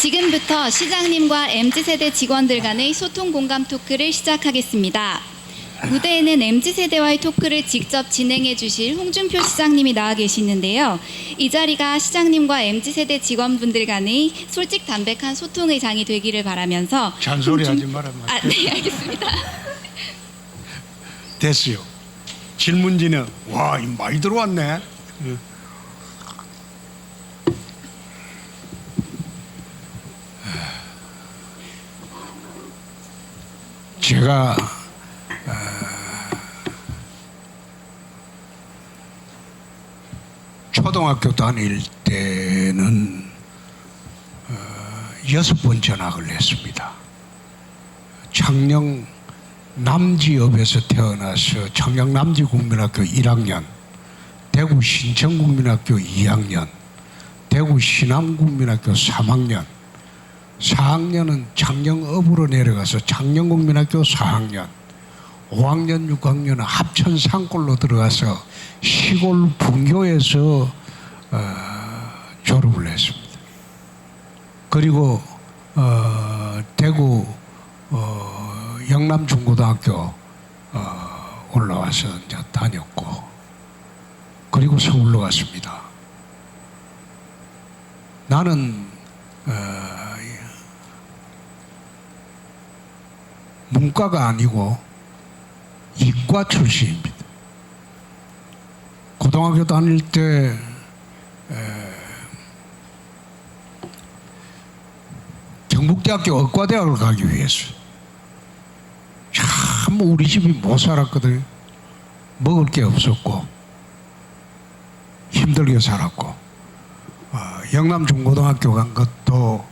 지금부터 시장님과 MZ세대 직원들 간의 소통 공감 토크를 시작하겠습니다. 무대에는 MZ세대와의 토크를 직접 진행해 주실 홍준표 시장님이 나와 계시는데요. 이 자리가 시장님과 MZ세대 직원분들 간의 솔직 담백한 소통의 장이 되기를 바라면서 잔소리하지 마라. 네, 알겠습니다. 됐어요. 질문지는 와, 많이 들어왔네. 제가 초등학교 다닐 때는 6번 전학을 했습니다. 창녕 남지읍에서 태어나서 창녕 남지국민학교 1학년, 대구 신천국민학교 2학년, 대구 신암국민학교 3학년, 4학년은 창녕읍으로 내려가서 창녕국민학교 4학년, 5학년, 6학년은 합천 산골로 들어가서 시골 분교에서 졸업을 했습니다. 그리고 대구 영남중고등학교 올라와서 이제 다녔고, 그리고 서울로 갔습니다. 나는 문과가 아니고 이과 출신입니다. 고등학교 다닐 때 경북대학교 의과대학을 가기 위해서 참 우리 집이 못 살았거든요. 먹을 게 없었고 힘들게 살았고, 영남중고등학교 간 것도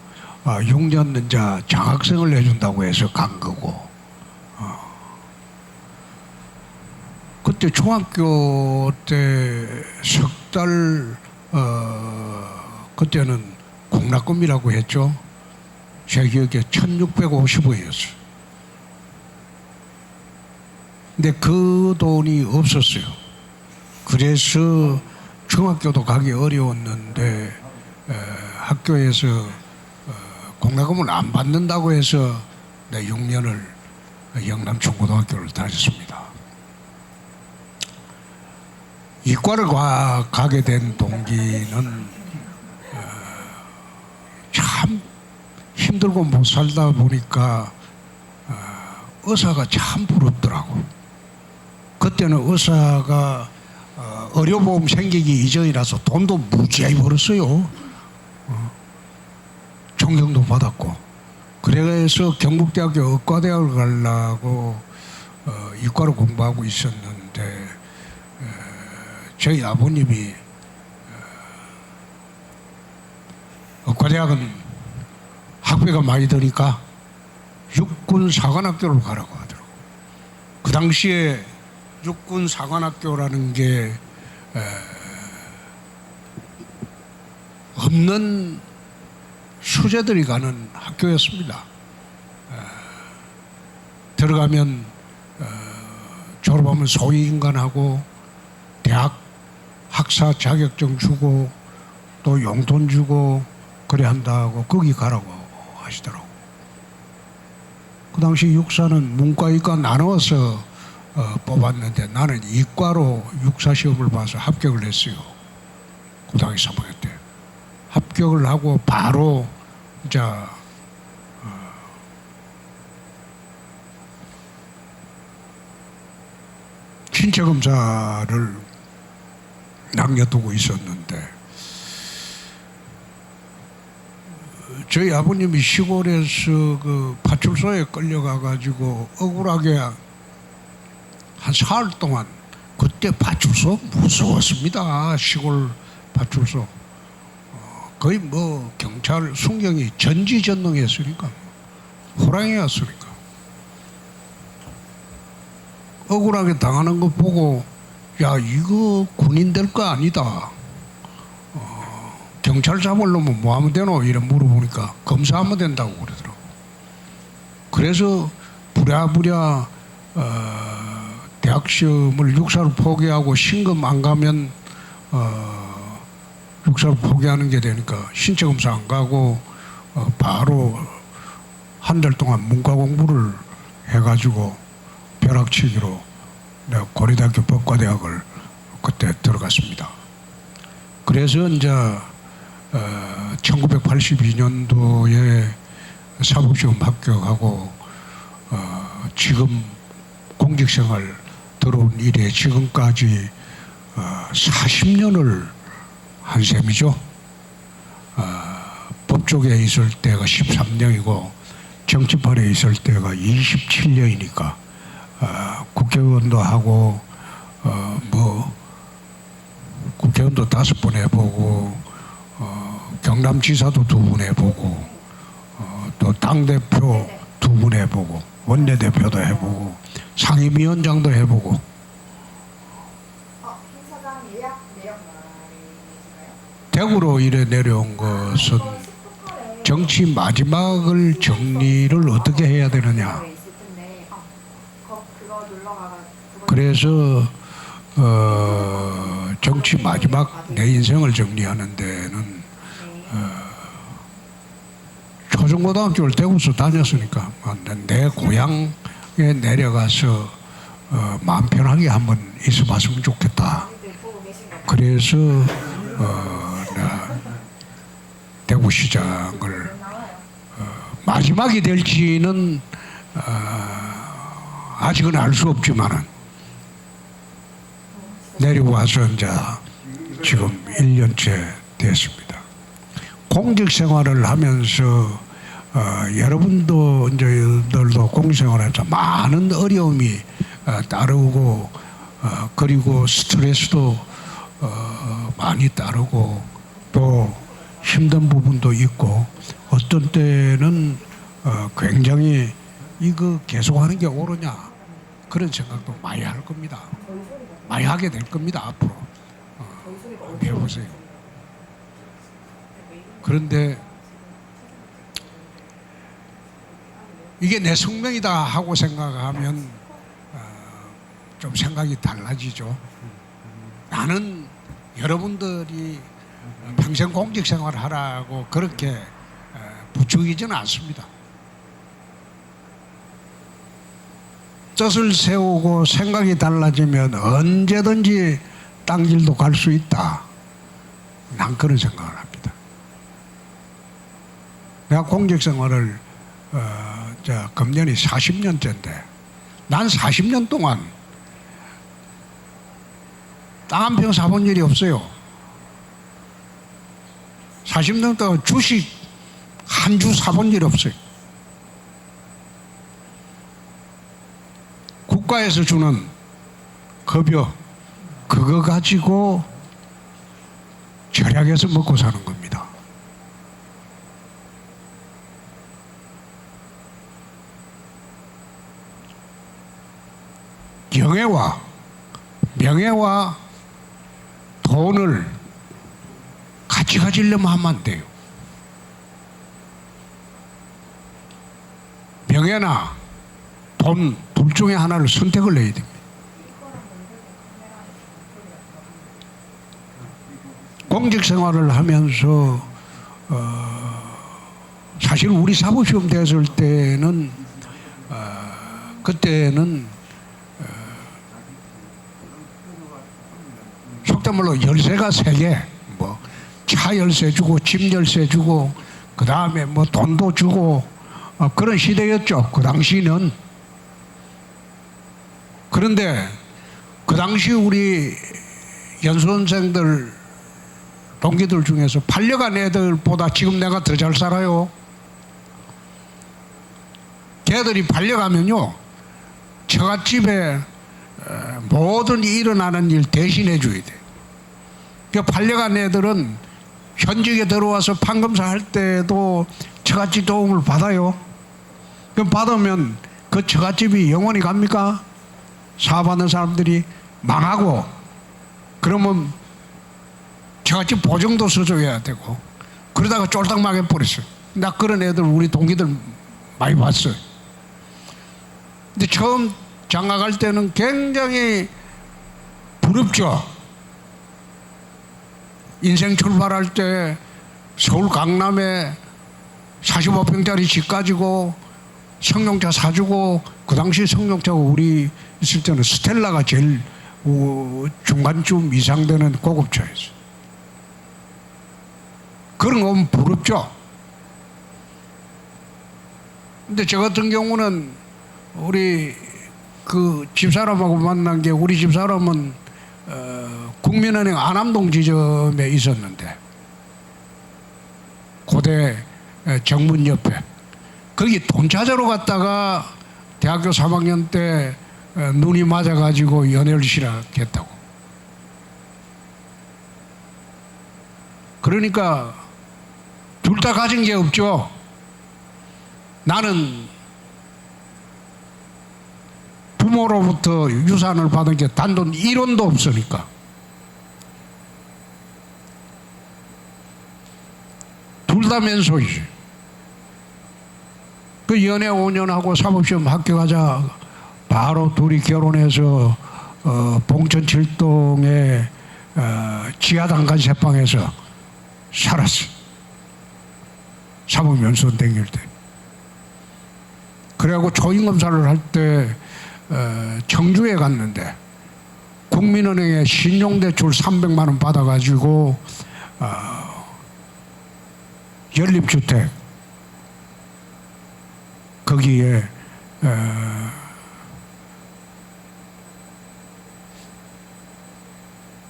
6년 이제 장학생을 해준다고 해서 간 거고, 그때 중학교 때 석 달 그때는 공락금이라고 했죠. 제 기억에 1650원이었어요. 근데 그 돈이 없었어요. 그래서 중학교도 가기 어려웠는데 학교에서 공락금을 안 받는다고 해서 6년을 영남중고등학교를 다녔습니다. 이과를 가게 된 동기는 참 힘들고 못 살다 보니까 의사가 참 부럽더라고. 그때는 의사가 의료보험 생기기 이전이라서 돈도 무지하게 벌었어요. 존경도 받았고. 그래서 경북대학교 의과대학을 가려고 이과를 공부하고 있었는데, 저희 아버님이 의과대학은 학비가 많이 드니까 육군사관학교를 가라고 하더라고요. 그 당시에 육군사관학교라는 게 없는 수재들이 가는 학교였습니다. 들어가면 졸업하면 소위인간하고 대학 학사 자격증 주고 또 용돈 주고 그래 한다고 거기 가라고 하시더라고. 그 당시 육사는 문과 이과 나눠서 뽑았는데 나는 이과로 육사 시험을 봐서 합격을 했어요. 고등학교 3학년 때 합격을 하고 바로 이제 신체 검사를 남겨두고 있었는데, 저희 아버님이 시골에서 그 파출소에 끌려가 가지고 억울하게 한 사흘 동안, 그때 파출소 무서웠습니다. 시골 파출소 거의 뭐 경찰 순경이 전지전능했으니까, 호랑이였으니까 억울하게 당하는 거 보고, 야, 이거 군인 될 거 아니다. 경찰 잡으려면 뭐 하면 되노? 이래 물어보니까 검사하면 된다고 그러더라고. 그래서 부랴부랴 대학 시험을 육사를 포기하고 신금 안 가면 육사를 포기하는 게 되니까 신체 검사 안 가고 바로 한 달 동안 문과 공부를 해가지고 벼락치기로 내가 고려대학교 법과대학을 그때 들어갔습니다. 그래서 이제 1982년도에 사법시험 합격하고 지금 공직생활 들어온 이래 지금까지 40년을 한 셈이죠. 법조계에 있을 때가 13년이고 정치판에 있을 때가 27년이니까 국회의원도 하고 뭐 국회의원도 5번 해보고 경남지사도 2번 해보고 또 당대표 2번 해보고 원내대표도 해보고 상임위원장도 해보고 행사장 예약 내역 말이신가요? 대구로 이래 내려온 것은 정치 마지막을 정리를 어떻게 해야 되느냐. 있을 텐데 그거 놀러 가가 그래서 정치 마지막 내 인생을 정리하는 데는 초중고등학교를 대구서 다녔으니까 내 고향에 내려가서 마음 편하게 한번 있어봤으면 좋겠다. 그래서 나 대구시장을 마지막이 될지는 아직은 알 수 없지만은 내려와서 이제 지금 1년째 됐습니다. 공직 생활을 하면서 여러분도 이제 들도 공직 생활에서 많은 어려움이 따르고 그리고 스트레스도 많이 따르고 또 힘든 부분도 있고 어떤 때는 굉장히 이거 계속하는 게 옳으냐 그런 생각도 많이 할 겁니다. 많이 하게 될 겁니다. 앞으로 해보세요. 그런데 이게 내 숙명이다 하고 생각하면 좀 생각이 달라지죠. 나는 여러분들이 평생 공직 생활을 하라고 그렇게 부추기지는 않습니다. 뜻을 세우고 생각이 달라지면 언제든지 땅길도 갈 수 있다. 난 그런 생각을 합니다. 내가 공직 생활을 금년이 40년째인데 난 40년 동안 땅 한 평 사본 일이 없어요. 40년 동안 주식 한 주 사본 일 없어요. 국가에서 주는 급여 그거 가지고 절약해서 먹고 사는 겁니다. 명예와 돈을 같이 가지려면 하면 안 돼요. 명예나 돈 둘 중에 하나를 선택을 해야 됩니다. 공직 생활을 하면서 사실 우리 사법시험 됐을 때는 그때는 속된 말로 열쇠가 3개, 뭐 차 열쇠 주고 집 열쇠 주고 그 다음에 뭐 돈도 주고 그런 시대였죠. 그 당시는. 그런데 그 당시 우리 연수원생들 동기들 중에서 반려간 애들보다 지금 내가 더 잘 살아요. 걔들이 반려가면요 처갓집에 모든 일어나는 일 대신해 줘야 돼. 그 반려간 애들은 현직에 들어와서 판검사 할 때도 처갓집 도움을 받아요. 그럼 받으면 그 처갓집이 영원히 갑니까? 사업하는 사람들이 망하고 그러면 처갓집 보증도 서줘야 되고 그러다가 쫄딱 망해버렸어요. 나 그런 애들 우리 동기들 많이 봤어요. 근데 처음 장가갈 때는 굉장히 부럽죠. 인생 출발할 때 서울 강남에 45평짜리 집 가지고 승용차 사주고, 그 당시 승용차가 우리 있을 때는 스텔라가 제일 중간쯤 이상 되는 고급차였어요. 그런 거 보면 부럽죠. 근데 저 같은 경우는 우리 그 집사람하고 만난 게, 우리 집사람은 국민은행 안암동 지점에 있었는데, 고대 정문 옆에 거기 돈 찾으러 갔다가 대학교 3학년 때 눈이 맞아가지고 연애를 시작했다고. 그러니까 둘 다 가진 게 없죠. 나는 부모로부터 유산을 받은 게 단돈 1원도 없으니까. 둘 다 맨손이지. 그 연애 5년 하고 사법시험 합격하자 바로 둘이 결혼해서 봉천 7동의 지하단간 새방에서 살았어. 사법연수원 다닐 때. 그래갖고 초임검사를 할 때 청주에 갔는데 국민은행에 신용대출 300만 원 받아가지고 연립주택 거기에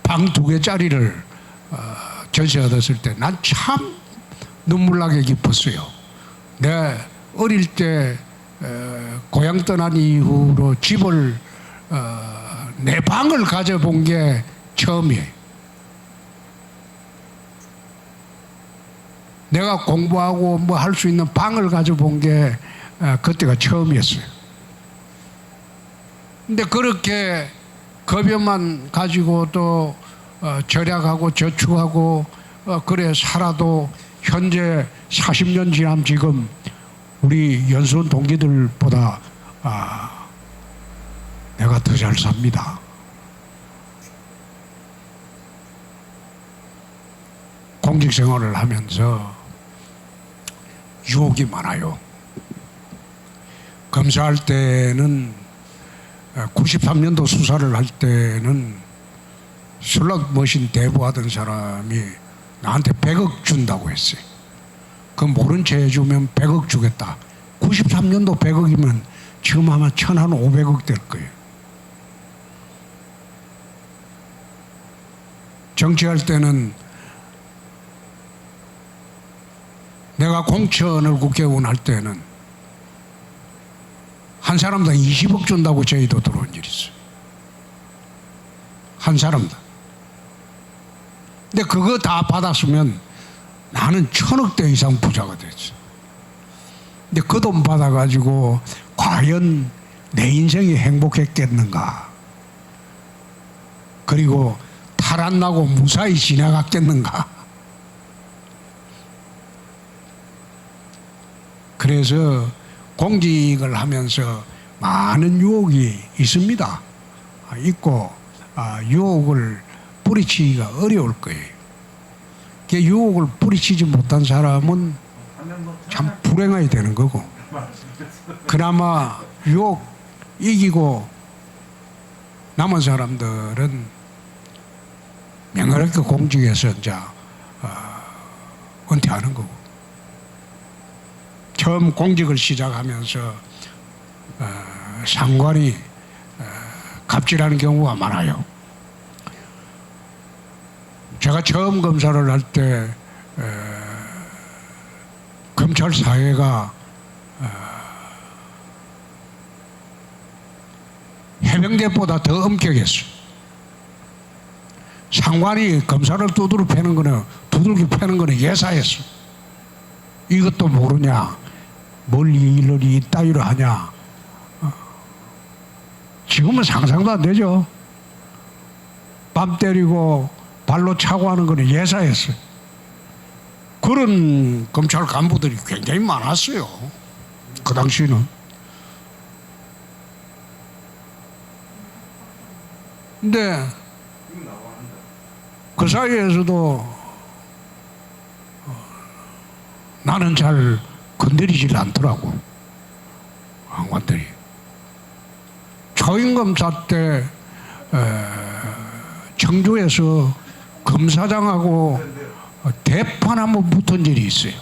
방 2개짜리를 전세받았을 때 난 참 눈물나게 기뻤어요. 내 어릴 때 고향 떠난 이후로 집을 내 방을 가져본 게 처음이에요. 내가 공부하고 뭐 할 수 있는 방을 가져본 게 그때가 처음이었어요. 근데 그렇게 급여만 가지고 또 절약하고 저축하고 그래 살아도 현재 40년 지난 지금 우리 연수원 동기들보다 내가 더 잘 삽니다. 공직 생활을 하면서 유혹이 많아요. 검사할 때는 93년도 수사를 할 때는 슬롯머신 대부하던 사람이 나한테 100억 준다고 했어요. 그 모른 채 해주면 100억 주겠다. 93년도 100억이면 지금 아마 1,500억 될 거예요. 정치할 때는 내가 공천을 국회의원 할 때는 한 사람당 20억 준다고 저희도 들어온 일이 있어요. 한 사람당. 근데 그거 다 받았으면 나는 1,000억대 이상 부자가 됐어. 근데 그 돈 받아가지고 과연 내 인생이 행복했겠는가? 그리고 탈 안 나고 무사히 지나갔겠는가? 그래서 공직을 하면서 많은 유혹이 있습니다. 있고 유혹을 뿌리치기가 어려울 거예요. 그 유혹을 뿌리치지 못한 사람은 참 불행해야 되는 거고, 그나마 유혹 이기고 남은 사람들은 명예롭게 공직에서 이제 은퇴하는 거고. 처음 공직을 시작하면서 상관이 갑질하는 경우가 많아요. 제가 처음 검사를 할 때 검찰 사회가 해병대보다 더 엄격했어요. 상관이 검사를 두들겨 패는 거는 예사였어. 이것도 모르냐? 뭘 일을 이따위로 하냐? 지금은 상상도 안 되죠. 뺨 때리고 발로 차고 하는 거는 예사였어요. 그런 검찰 간부들이 굉장히 많았어요. 그 당시는. 근데 그 사이에서도 나는 잘 건드리질 않더라고. 왕관들이. 초임검사 때 청주에서 검사장하고 대판 한번 붙은 일이 있어요.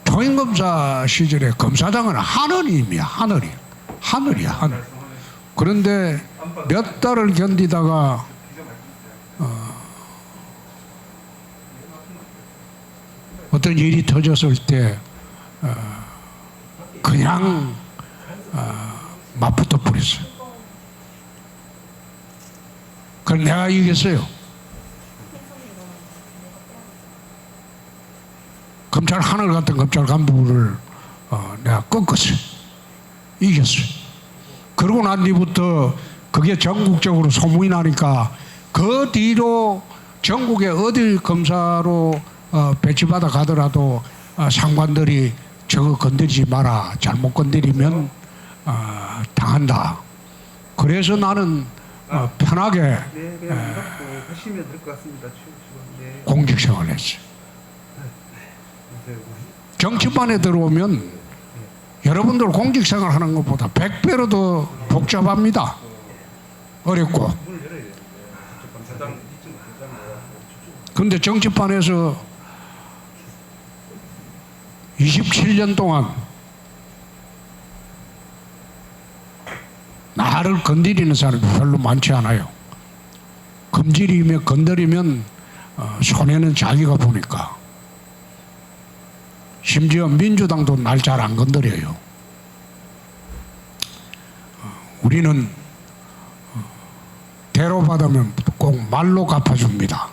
초임검사 시절에 검사장은 하느님이야. 하늘이야. 그런데 몇 달을 견디다가 어떤 일이 터졌을 때 그냥 맞붙어 버렸어요. 그걸 내가 이겼어요. 검찰 하늘 같은 검찰 간부를 내가 꺾었어요. 이겼어요. 그러고 난 뒤부터 그게 전국적으로 소문이 나니까 그 뒤로 전국에 어디 검사로 배치받아 가더라도 상관들이 저거 건드리지 마라. 잘못 건드리면 당한다. 그래서 나는 편하게 하시면 될 것 같습니다. 네. 공직생활을 했어요. 정치판에 들어오면 여러분들 공직생활 하는 것보다 100배로 더 복잡합니다. 어렵고. 그런데 정치판에서 27년 동안 나를 건드리는 사람이 별로 많지 않아요. 금질이며 건드리면 손해는 자기가 보니까. 심지어 민주당도 날 잘 안 건드려요. 우리는 대로 받으면 꼭 말로 갚아줍니다.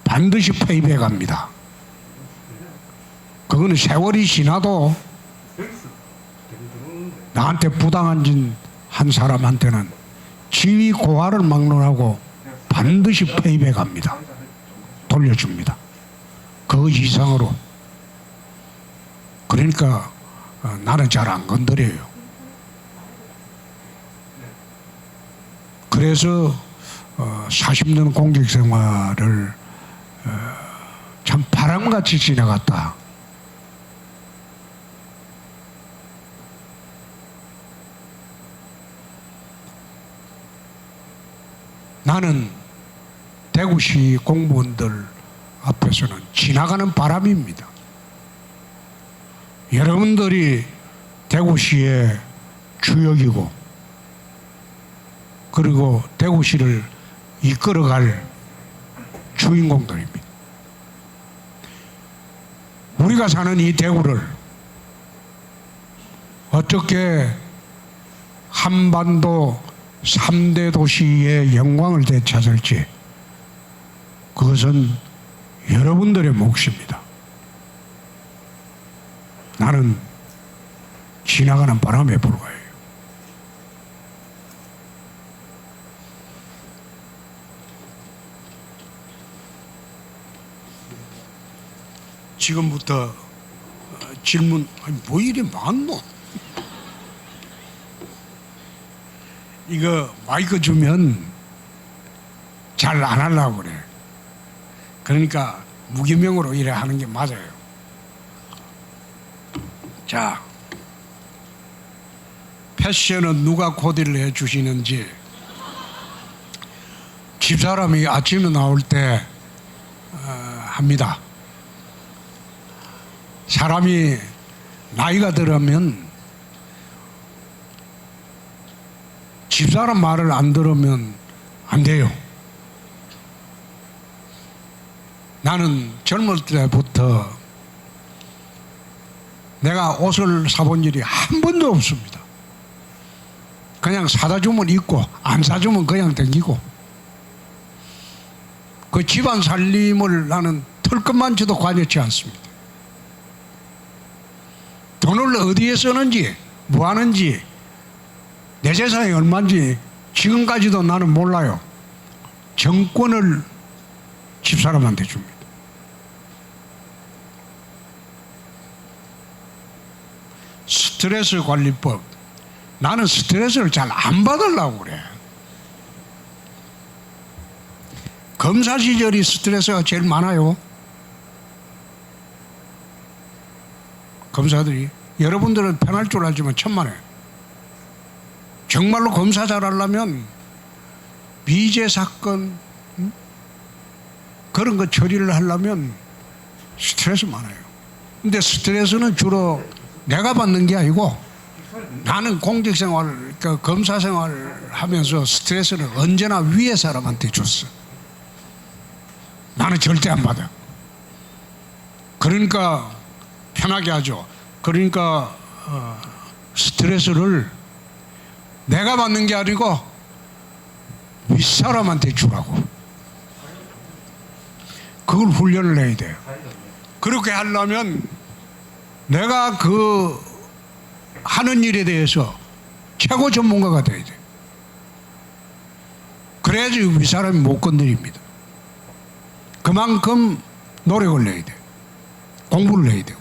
반드시 페이백합니다. 그거는 세월이 지나도 나한테 부당한 짓 한 사람한테는 지위 고하를 막론하고 반드시 페이백합니다. 돌려줍니다. 그 이상으로. 그러니까 나는 잘 안 건드려요. 그래서 40년 공직 생활을 참 바람같이 지나갔다. 나는 대구시 공무원들 앞에서는 지나가는 바람입니다. 여러분들이 대구시의 주역이고 그리고 대구시를 이끌어갈 주인공들입니다. 우리가 사는 이 대구를 어떻게 한반도 3대 도시의 영광을 되찾을지 그것은 여러분들의 몫입니다. 나는 지나가는 바람에 불과해요. 지금부터 질문, 아니 뭐 이리 많노? 이거 마이크 주면 잘 안 하려고 그래. 그러니까 무기명으로 이래 하는 게 맞아요. 자, 패션은 누가 코디를 해 주시는지. 집사람이 아침에 나올 때 합니다. 사람이 나이가 들으면 집사람 말을 안 들으면 안 돼요. 나는 젊을 때부터 내가 옷을 사본 일이 한 번도 없습니다. 그냥 사다 주면 입고 안 사주면 그냥 댕기고 그 집안 살림을 나는 털끝만치도 관여치 않습니다. 돈을 어디에 쓰는지 뭐 하는지 내 재산이 얼마인지 지금까지도 나는 몰라요. 정권을 집사람한테 줍니다. 스트레스 관리법. 나는 스트레스를 잘 안 받으려고 그래. 검사 시절이 스트레스가 제일 많아요. 검사들이. 여러분들은 편할 줄 알지만 천만에. 정말로 검사 잘하려면 미제 사건 그런 거 처리를 하려면 스트레스 많아요. 근데 스트레스는 주로 내가 받는 게 아니고 나는 공직생활, 그 검사생활을 하면서 스트레스는 언제나 위에 사람한테 줬어. 나는 절대 안 받아. 그러니까 편하게 하죠. 그러니까 스트레스를 내가 받는 게 아니고 윗사람한테 주라고. 그걸 훈련을 해야 돼요. 그렇게 하려면 내가 그 하는 일에 대해서 최고 전문가가 돼야 돼. 그래야지 윗사람이 못 건드립니다. 그만큼 노력을 내야 돼. 공부를 해야 되고.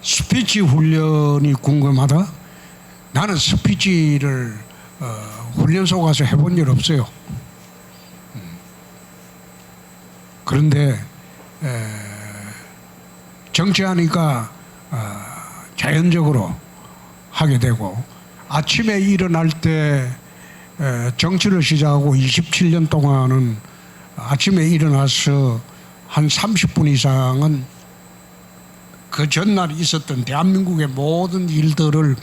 스피치 훈련이 궁금하다? 나는 스피치를 훈련소 가서 해본 일 없어요. 그런데 정치하니까 자연적으로 하게 되고, 아침에 일어날 때 정치를 시작하고 27년 동안은 아침에 일어나서 한 30분 이상은 그 전날 있었던 대한민국의 모든 일들을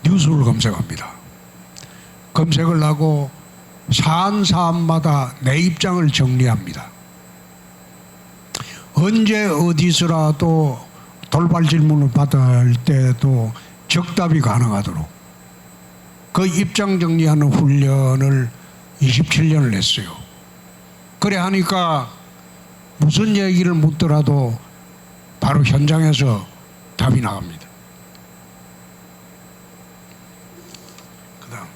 뉴스를 검색합니다. 검색을 하고 사안마다 내 입장을 정리합니다. 언제 어디서라도 돌발 질문을 받을 때도 적답이 가능하도록 그 입장 정리하는 훈련을 27년을 했어요. 그래 하니까 무슨 얘기를 묻더라도 바로 현장에서 답이 나갑니다. 그다음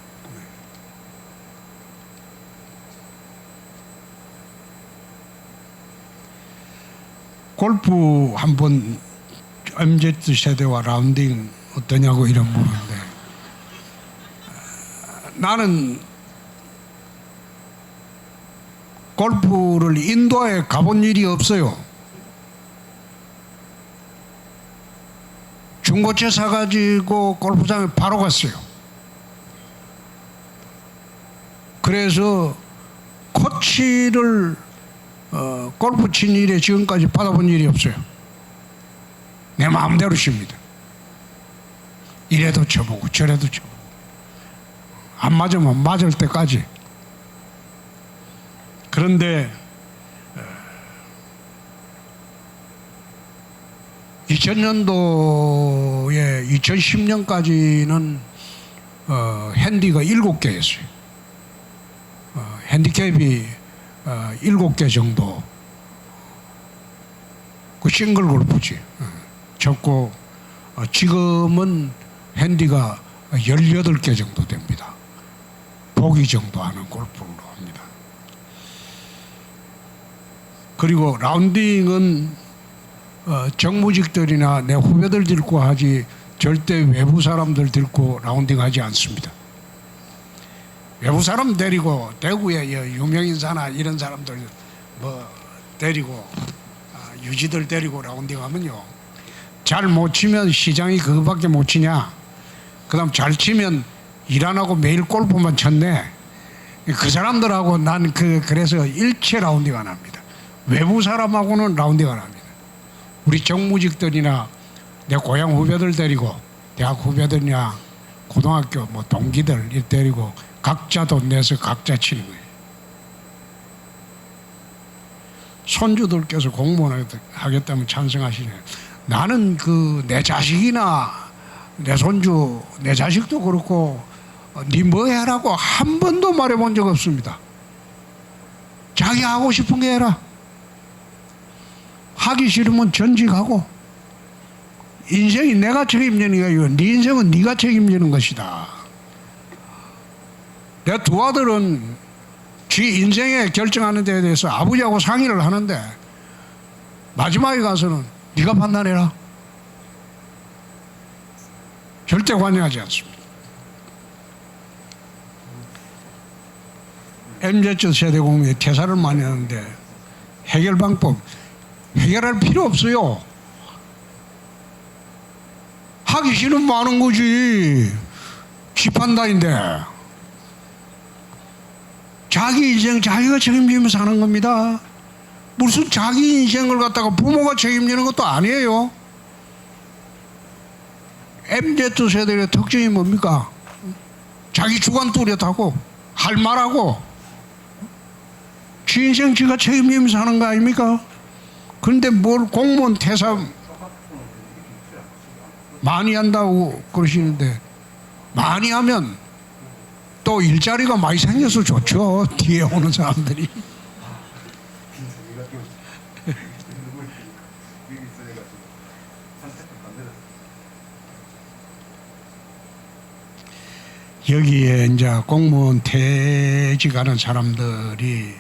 골프 한번 MZ 세대와 라운딩 어떠냐고 이런 물었는데, 나는 골프를 인도에 가본 일이 없어요. 중고차 사가지고 골프장에 바로 갔어요. 그래서 코치를 골프 친 일에 지금까지 받아본 일이 없어요. 내 마음대로 칩니다. 이래도 쳐보고 저래도 쳐보고, 안 맞으면 맞을 때까지. 그런데 2000년도에 2010년까지는 핸디가 7개였어요. 핸디캡이 7개 정도, 그 싱글 골프지 쳤고, 지금은 핸디가 18개 정도 됩니다. 보기 정도 하는 골프로 합니다. 그리고 라운딩은 정무직들이나 내 후배들 데리고 하지 절대 외부 사람들 데리고 라운딩 하지 않습니다. 외부 사람 데리고 대구의 유명인사나 이런 사람들 뭐 데리고 유지들 데리고 라운딩 하면요, 잘 못 치면 시장이 그거밖에 못 치냐, 그 다음 잘 치면 일 안 하고 매일 골프만 쳤네, 그 사람들하고 난 그래서 일체 라운딩 안 합니다. 외부 사람하고는 라운딩 안 합니다. 우리 정무직들이나 내 고향 후배들 데리고, 대학 후배들이나 고등학교 뭐 동기들 데리고 각자 돈 내서 각자 치는 거예요. 손주들께서 공무원 하겠다면 찬성하시네. 나는 내 자식이나 내 손주, 내 자식도 그렇고 니 뭐 해라고 한 번도 말해본 적 없습니다. 자기 하고 싶은 게 해라. 하기 싫으면 전직하고. 인생이 내가 책임지는 게 아니고 네 인생은 네가 책임지는 것이다. 내 두 아들은 지 인생에 결정하는 데에 대해서 아버지하고 상의를 하는데 마지막에 가서는 네가 판단해라. 절대 관여하지 않습니다. MZ 세대 공무원이 퇴사를 많이 하는데 해결 방법 해결할 필요 없어요. 하기 싫으면 많은 거지. 지 판단인데. 자기 인생 자기가 책임지면서 사는 겁니다. 무슨 자기 인생을 갖다가 부모가 책임지는 것도 아니에요. MZ 세대의 특징이 뭡니까? 자기 주관 뚜렷하고 할 말하고 지 인생 지가 책임지면서 하는 거 아닙니까? 그런데 뭘 공무원 퇴사 많이 한다고 그러시는데 많이 하면 또 일자리가 많이 생겨서 좋죠. 뒤에 오는 사람들이. 여기에 이제 공무원 퇴직하는 사람들이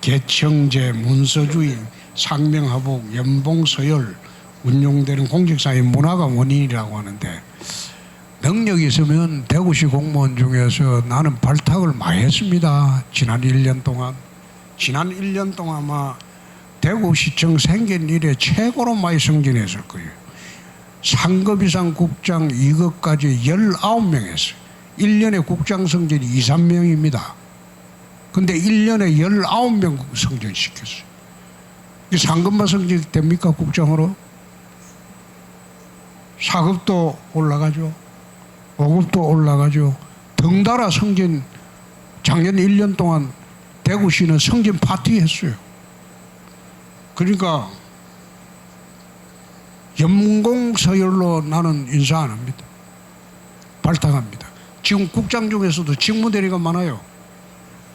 계층제, 문서주의, 상명하복, 연봉서열 운용되는 공직사회 문화가 원인이라고 하는데 능력이 있으면 대구시 공무원 중에서 나는 발탁을 많이 했습니다. 지난 1년 동안 아마 대구시청 생긴 이래 최고로 많이 승진했을 거예요. 상급 이상 국장 2급까지 19명 했어요. 1년에 국장 승진이 2, 3명입니다. 근데 1년에 19명 승진시켰어요. 상급만 승진 됩니까? 국장으로? 4급도 올라가죠. 5급도 올라가죠. 덩달아 승진, 작년 1년 동안 대구시는 승진 파티 했어요. 그러니까 연봉 서열로 나는 인사 안 합니다. 발탁합니다. 지금 국장 중에서도 직무대리가 많아요.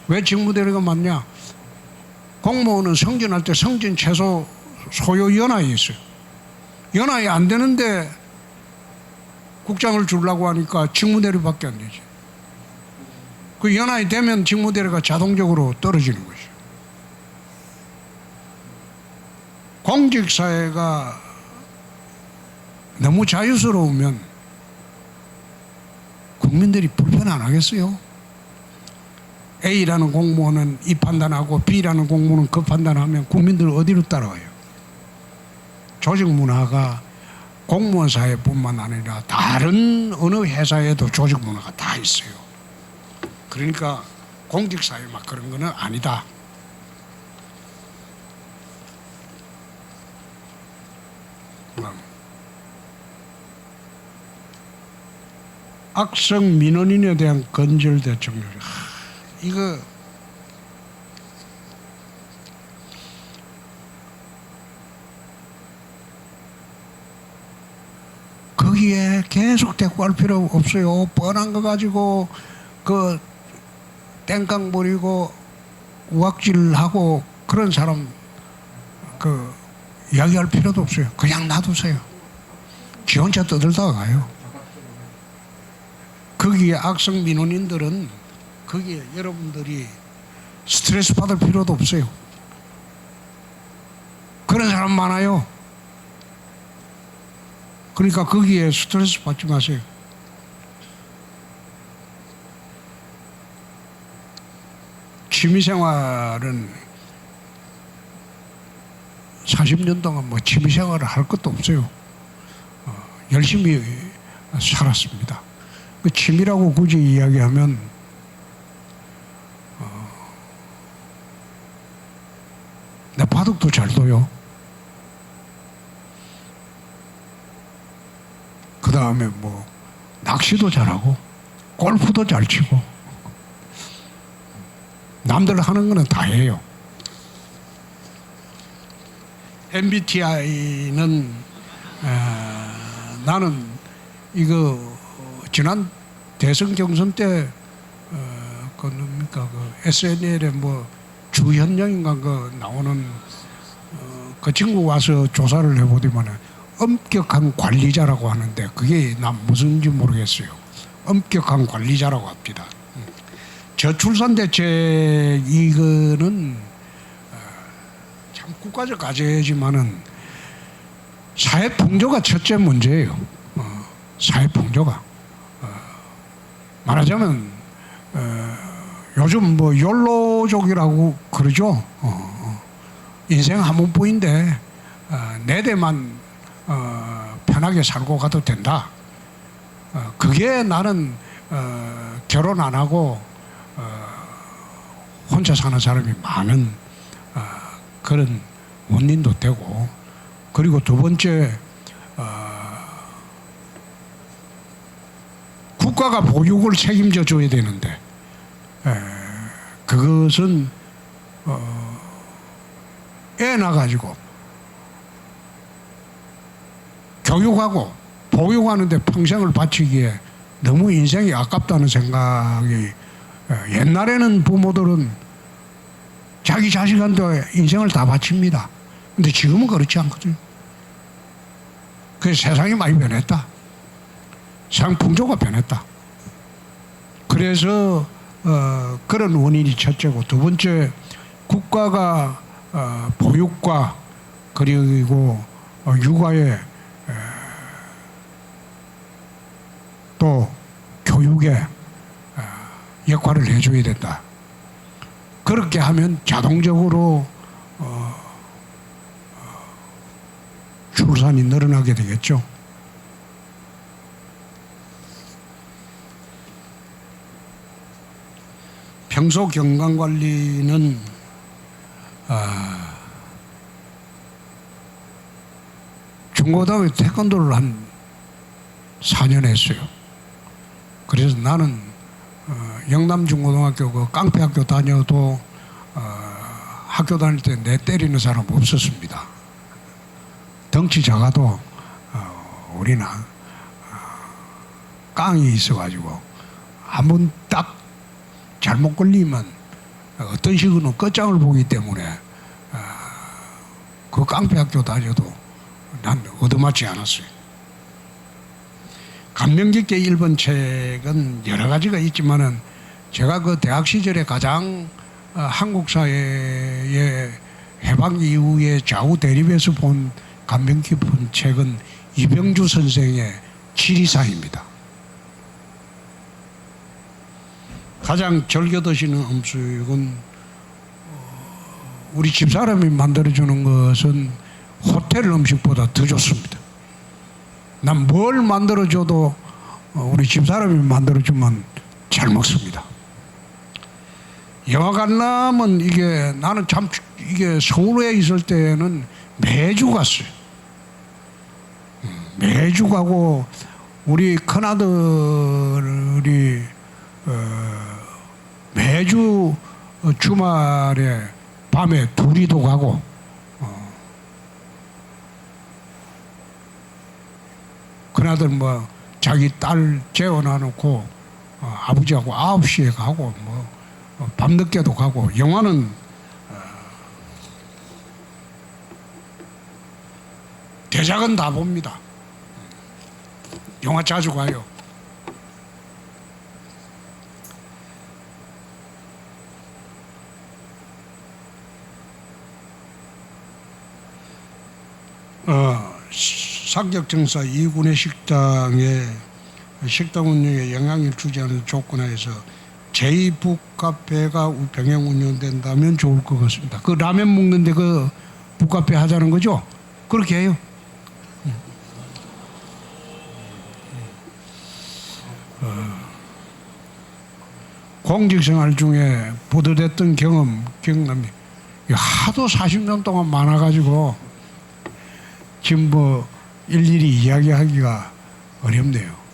왜 직무대리가 많냐? 공무원은 승진할 때 승진 최소 소요 연하에 있어요. 연하에 안 되는데 국장을 주려고 하니까 직무대리밖에 안 되지. 그 연하에 되면 직무대리가 자동적으로 떨어지는 거죠. 공직사회가 너무 자유스러우면 국민들이 불편 안 하겠어요? A라는 공무원은 이 판단하고 B라는 공무원은 그 판단하면 국민들 어디로 따라와요? 조직 문화가 공무원 사회뿐만 아니라 다른 어느 회사에도 조직 문화가 다 있어요. 그러니까 공직사회 막 그런 거는 아니다. 악성 민원인에 대한 건절 대책률. 이거 거기에 계속 대꾸할 필요 없어요. 뻔한 거 가지고 그 땡깡 부리고 우악질하고 그런 사람 그 이야기할 필요도 없어요. 그냥 놔두세요. 지 혼자 떠들다가 가요. 거기에 악성 민원인들은 거기에 여러분들이 스트레스 받을 필요도 없어요. 그런 사람 많아요. 그러니까 거기에 스트레스 받지 마세요. 취미생활은 40년 동안 뭐 취미생활을 할 것도 없어요. 열심히 살았습니다. 그 취미라고 굳이 이야기하면 내 바둑도 잘 둬요. 그 다음에 뭐 낚시도 잘하고 골프도 잘 치고 남들 하는 거는 다 해요. MBTI는 나는 이거 지난 대선 경선 때 그 뭡니까 그 SNL에 뭐 주현영인가 그 나오는 그 친구 와서 조사를 해보더만 엄격한 관리자라고 하는데 그게 난 무슨지 모르겠어요. 엄격한 관리자라고 합니다. 저출산 대책 이거는 참 국가적 과제지만은 사회 풍조가 첫째 문제예요. 사회 풍조가 말하자면 요즘 뭐 욜로족이라고 그러죠. 인생 한 번뿐인데 내 대만 편하게 살고 가도 된다. 그게 나는 결혼 안 하고 혼자 사는 사람이 많은 그런 원인도 되고, 그리고 두 번째 국가가 보육을 책임져 줘야 되는데 그것은 애 낳아가지고 교육하고 보육하는데 평생을 바치기에 너무 인생이 아깝다는 생각이, 옛날에는 부모들은 자기 자식한테 인생을 다 바칩니다. 근데 지금은 그렇지 않거든요. 그래서 세상이 많이 변했다. 세상 풍조가 변했다. 그래서 그런 원인이 첫째고, 두 번째 국가가 보육과 그리고 육아에 또 교육에 역할을 해줘야 된다. 그렇게 하면 자동적으로 출산이 늘어나게 되겠죠. 평소 건강관리는 중고등학교 태권도를 한 4년 했어요. 그래서 나는 영남중고등학교 그 깡패학교 다녀도 학교 다닐 때 내 때리는 사람 없었습니다. 덩치 작아도 우리는 깡이 있어가지고 한번 딱 잘못 걸리면 어떤 식으로는 끝장을 보기 때문에 그 깡패학교 다녀도 난 얻어맞지 않았어요. 감명 깊게 읽은 책은 여러 가지가 있지만은 제가 그 대학 시절에 가장 한국 사회의 해방 이후에 좌우 대립에서 본 감명 깊은 책은 이병주 선생의 지리산입니다. 가장 즐겨 드시는 음식은 우리 집사람이 만들어주는 것은 호텔 음식보다 더 좋습니다. 난 뭘 만들어줘도 우리 집사람이 만들어주면 잘 먹습니다. 영화 관람은 이게 나는 참 이게 서울에 있을 때는 매주 갔어요. 매주 가고 우리 큰아들이 매주 주말에 밤에 둘이도 가고 큰아들 뭐 자기 딸 재워놔놓고 아버지하고 9시에 가고 뭐 밤늦게도 가고, 영화는 대작은 다 봅니다. 영화 자주 가요. 상격정사 2군의 식당에 식당 운영에 영향을 주지 않는 조건하에서 제2북카페가 병행 운영된다면 좋을 것 같습니다. 그 라면 먹는데 그 북카페 하자는 거죠? 그렇게 해요. 공직생활 중에 보도됐던 경험이 하도 40년 동안 많아가지고 지금 뭐 일일이 이야기하기가 어렵네요.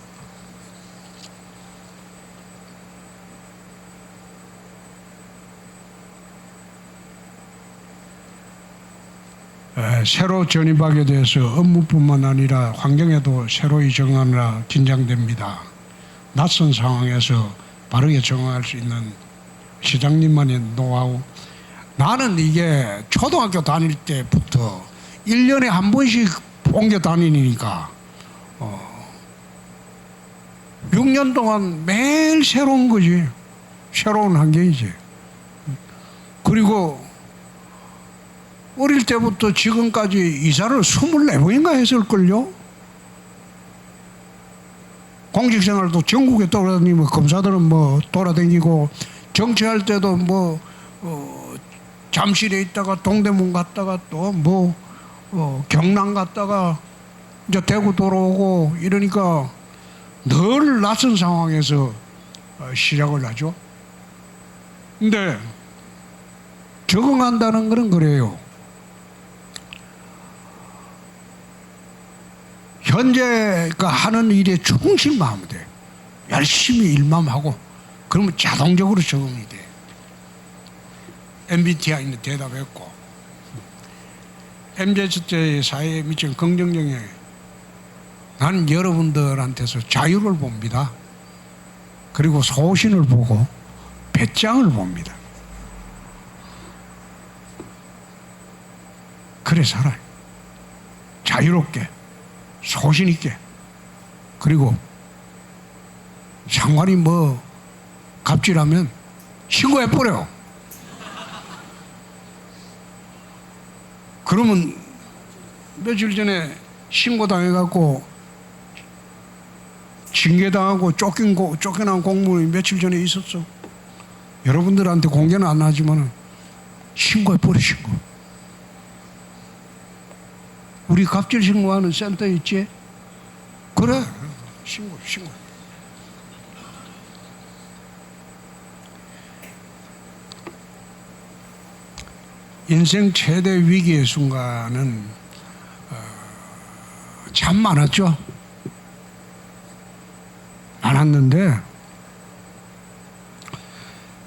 새로 전입하게 돼서 업무뿐만 아니라 환경에도 새로이 적응하느라 긴장됩니다. 낯선 상황에서 바르게 적응할 수 있는 시장님만의 노하우. 나는 이게 초등학교 다닐 때부터 1년에 한 번씩 옮겨 다니니까 6년 동안 매일 새로운 거지. 새로운 환경이지. 그리고 어릴 때부터 지금까지 이사를 24번인가 했을걸요. 공직생활도 전국에 돌아다니면 검사들은 뭐 돌아다니고 정치할 때도 뭐 잠실에 있다가 동대문 갔다가 또 뭐 경남 갔다가 이제 대구 돌아오고 이러니까 늘 낯선 상황에서 시작을 하죠. 근데 적응한다는 것은 그래요. 현재 그 하는 일에 충실만 하면 돼. 열심히 일만 하고 그러면 자동적으로 적응이 돼. MBTI는 대답했고 MZ세대 사회에 미친 긍정적인 영향. 나는 여러분들한테서 자유를 봅니다. 그리고 소신을 보고 배짱을 봅니다. 그래 살아요. 자유롭게 소신 있게. 그리고 상관이 뭐 갑질하면 신고해버려. 그러면 며칠 전에 신고당해갖고 징계당하고 쫓겨난 공무원이 며칠 전에 있었어. 여러분들한테 공개는 안 하지만 신고해버려. 신고. 우리 갑질 신고하는 센터 있지? 그래 신고. 인생 최대 위기의 순간은 참 많았죠. 많았는데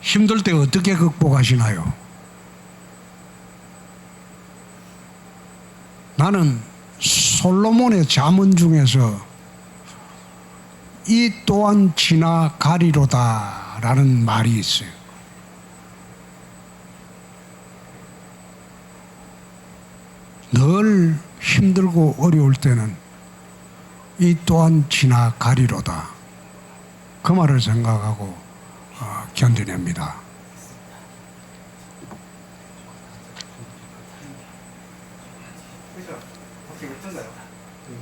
힘들 때 어떻게 극복하시나요? 나는 솔로몬의 잠언 중에서 이 또한 지나가리로다 라는 말이 있어요. 늘 힘들고 어려울 때는 이 또한 지나가리로다. 그 말을 생각하고 견뎌냅니다.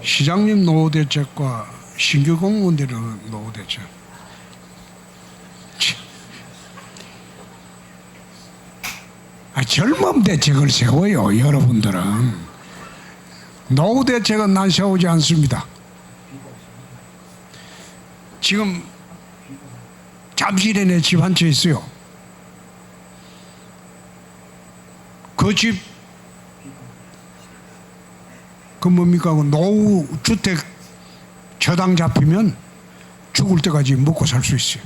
시장님 노후 대책과 신규 공무원들의 노후 대책. 젊음 대책을 세워요. 여러분들은 노후 대책은 난 세우지 않습니다. 지금 잠실에 내 집 한 채 있어요. 그 집 그 뭡니까? 그 노후 주택 저당 잡히면 죽을 때까지 먹고 살 수 있어요.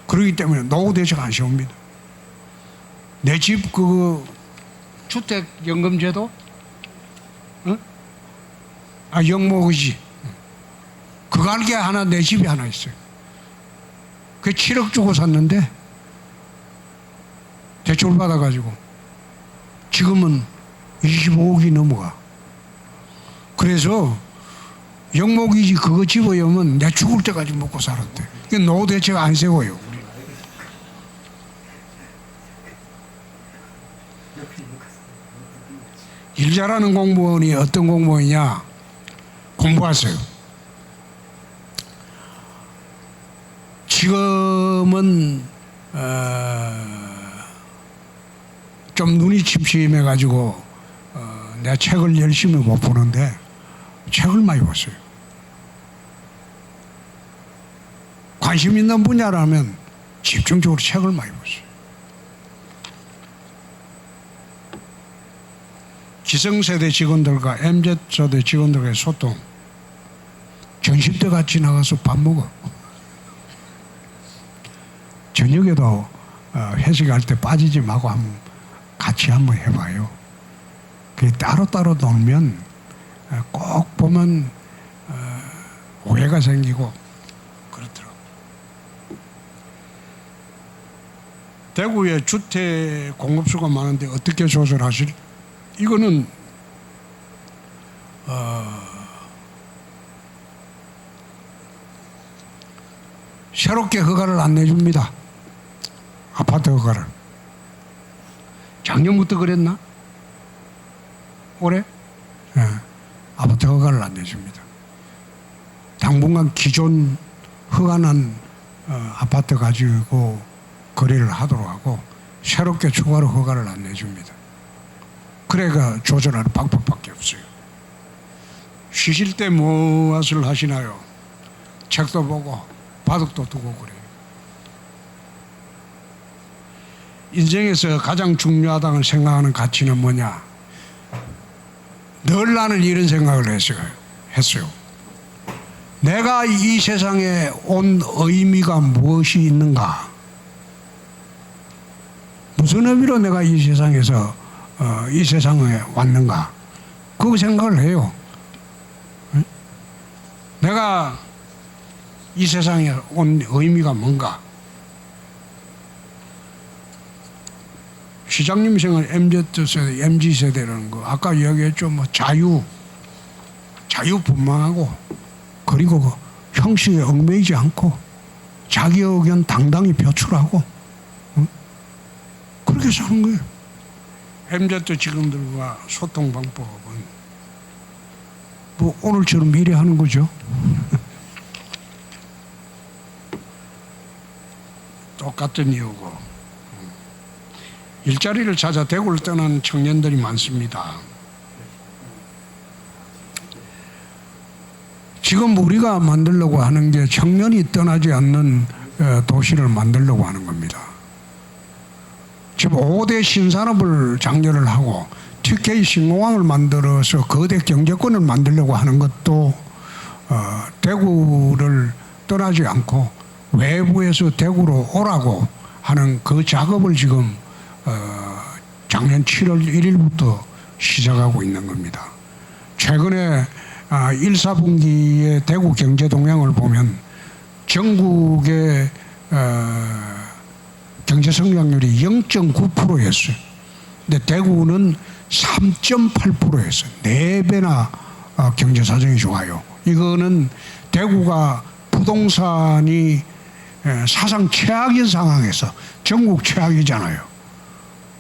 그렇기 때문에 노후 대책 안 세웁니다. 내 집 그 주택 연금 제도, 응? 영목의지. 그거 알게 하나 내 집이 하나 있어요. 그 7억 주고 샀는데 대출 받아가지고 지금은 25억이 넘어가. 그래서 영목이지 그거 집어여면 내 죽을 때까지 먹고 살았대. 그 노후 대책 안 세워요. 일 잘하는 공무원이 어떤 공무원이냐? 공부하세요. 지금은 좀 눈이 침침해가지고 내 책을 열심히 못 보는데 책을 많이 봤어요. 관심 있는 분야라면 집중적으로 책을 많이 봤어요. 기성세대 직원들과 MZ세대 직원들과의 소통. 점심때 같이 나가서 밥 먹어. 저녁에도 회식할 때 빠지지 말고 같이 한번 해봐요. 따로따로 놀면 꼭 보면 오해가 생기고 그렇더라고요. 대구에 주택 공급수가 많은데 어떻게 조절하실? 이거는 새롭게 허가를 안 내줍니다. 아파트 허가를. 작년부터 그랬나? 올해? 네. 아파트 허가를 안 내줍니다. 당분간 기존 허가난 아파트 가지고 거래를 하도록 하고 새롭게 추가로 허가를 안 내줍니다. 그래가 조절하는 방법밖에 없어요. 쉬실 때 무엇을 하시나요? 책도 보고 바둑도 두고 그래요. 인생에서 가장 중요하다고 생각하는 가치는 뭐냐? 늘 나는 이런 생각을 했어요. 내가 이 세상에 온 의미가 무엇이 있는가? 무슨 의미로 내가 이 세상에서 이 세상에 왔는가? 그 생각을 해요. 내가 이 세상에 온 의미가 뭔가? 시장님 생각 MZ세대, MZ세대라는 거 아까 이야기했죠. 뭐 자유분방하고 그리고 그 형식에 얽매이지 않고 자기 의견 당당히 표출하고 그렇게 사는 거예요. MZ 직원들과 소통 방법은 뭐 오늘처럼 미리 하는 거죠. 똑같은 이유고 일자리를 찾아 대구를 떠나는 청년들이 많습니다. 지금 우리가 만들려고 하는 게 청년이 떠나지 않는 도시를 만들려고 하는 겁니다. 지금 5대 신산업을 장려를 하고 TK 신공항을 만들어서 거대 경제권을 만들려고 하는 것도 대구를 떠나지 않고 외부에서 대구로 오라고 하는 그 작업을 지금 작년 7월 1일부터 시작하고 있는 겁니다. 최근에 1, 4분기의 대구 경제 동향을 보면 전국의 경제 성장률이 0.9%였어요. 근데 대구는 3.8%였어요. 4배나 경제 사정이 좋아요. 이거는 대구가 부동산이 사상 최악인 상황에서 전국 최악이잖아요.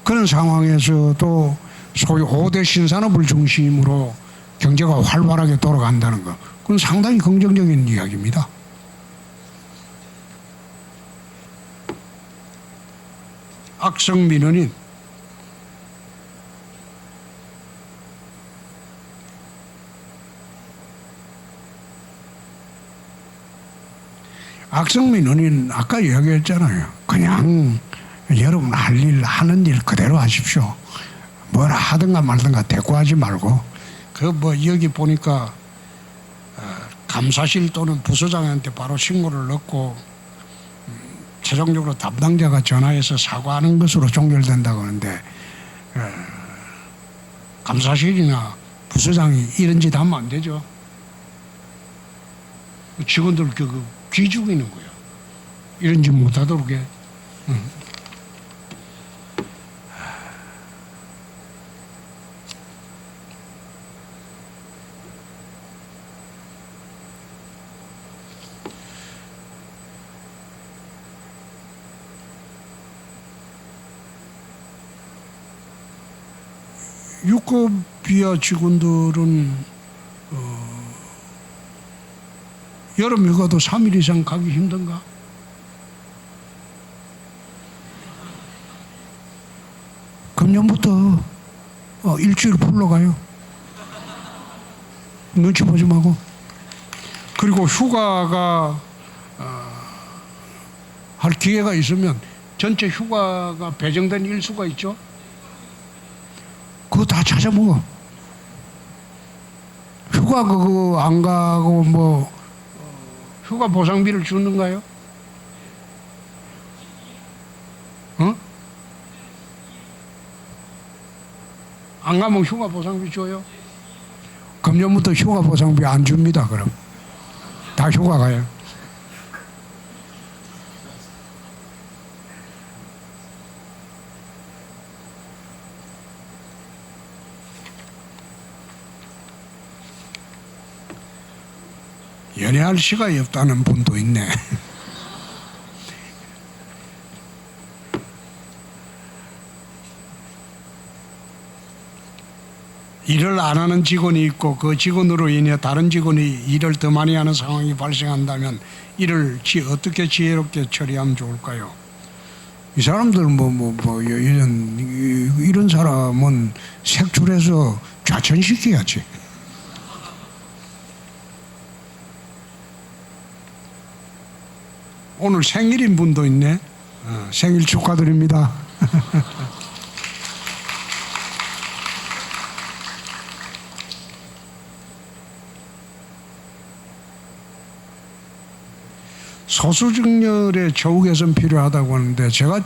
그런 상황에서도 소위 5대 신산업을 중심으로 경제가 활발하게 돌아간다는 것, 그건 상당히 긍정적인 이야기입니다. 악성 민원인, 악성 민원인 아까 이야기했잖아요. 그냥 여러분 할 일 하는 일 그대로 하십시오. 뭐라 하든가 말든가 대꾸하지 말고 그 뭐 여기 보니까 감사실 또는 부서장한테 바로 신고를 넣고 최종적으로 담당자가 전화해서 사과하는 것으로 종결된다고 하는데 감사실이나 부서장이 이런 짓 하면 안 되죠. 직원들 귀 죽이는 거예요. 이런 짓 못하도록 해. 유급 비하 직원들은 여름 휴가도 3일 이상 가기 힘든가? 금년부터 일주일 풀러 가요. 눈치 보지 말고. 그리고 휴가가 할 기회가 있으면 전체 휴가가 배정된 일수가 있죠. 그거 다 찾아 먹어. 휴가 그거 안 가고 뭐 휴가 보상비를 주는가요? 안 가면 휴가 보상비 줘요? 금년부터 휴가 보상비 안 줍니다. 그럼 다 휴가 가요. 연애할 시간이 없다는 분도 있네. 일을 안 하는 직원이 있고 그 직원으로 인해 다른 직원이 일을 더 많이 하는 상황이 발생한다면 이를 어떻게 지혜롭게 처리하면 좋을까요? 이 사람들 이런 사람은 색출해서 좌천시켜야지. 오늘 생일인 분도 있네. 생일 축하드립니다. 소수증렬의 처우 개선 필요하다고 하는데 제가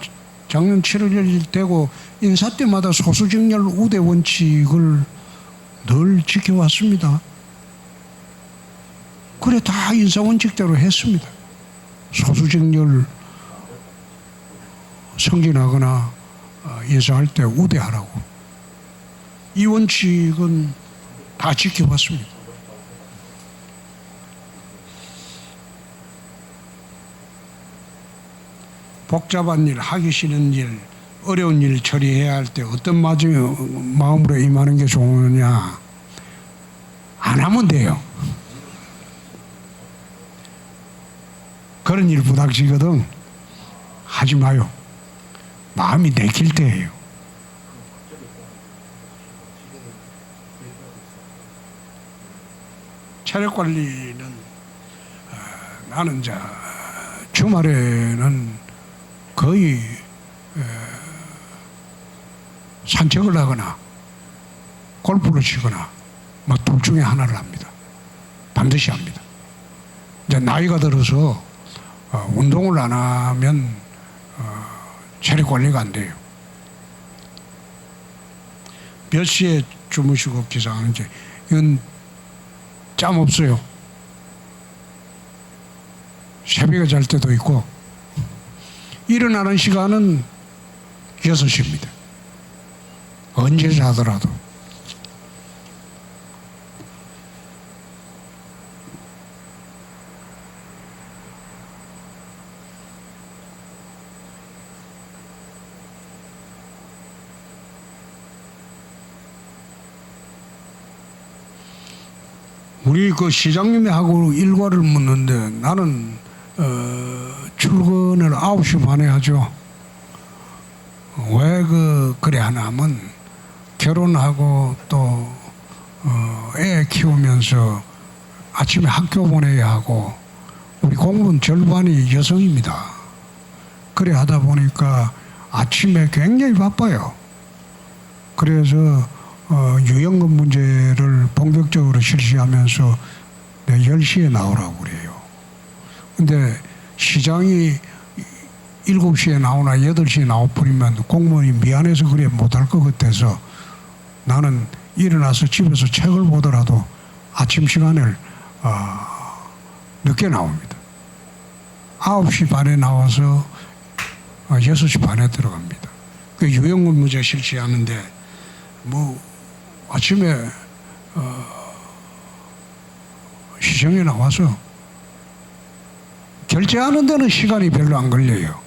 작년 7월 되고 인사 때마다 소수증렬 우대 원칙을 늘 지켜왔습니다. 그래 다 인사 원칙대로 했습니다. 소수증렬 승진하거나 인사할 때 우대하라고. 이 원칙은 다 지켜왔습니다. 복잡한 일, 하기 싫은 일, 어려운 일 처리해야 할 때 어떤 마음으로 임하는 게 좋으냐. 안 하면 돼요. 그런 일 부닥치거든 하지 마요. 마음이 내킬 때예요. 체력 관리는 나는 주말에는 거의 산책을 하거나 골프를 치거나 막 둘 중에 하나를 합니다. 반드시 합니다. 이제 나이가 들어서 운동을 안 하면 체력 관리가 안 돼요. 몇 시에 주무시고 기상하는지 이건 짬 없어요. 새벽에 잘 때도 있고 일어나는 시간은 6시입니다. 언제 자더라도. 우리 그 시장님이 하고 일과를 묻는데 나는 출근을 9시 반에 하죠. 왜 그래 하냐면 결혼하고 또 애 키우면서 아침에 학교 보내야 하고 우리 공무원 절반이 여성입니다. 그래 하다 보니까 아침에 굉장히 바빠요. 그래서 유연금 문제를 본격적으로 실시하면서 10시에 나오라고 그래요. 근데 시장이 7시에 나오나 8시에 나와버리면 공무원이 미안해서 그래 못할 것 같아서 나는 일어나서 집에서 책을 보더라도 아침 시간을 늦게 나옵니다. 9시 반에 나와서 6시 반에 들어갑니다. 그 유연금 문제 실시하는데 뭐 아침에 시장에 나와서 결제하는 데는 시간이 별로 안 걸려요.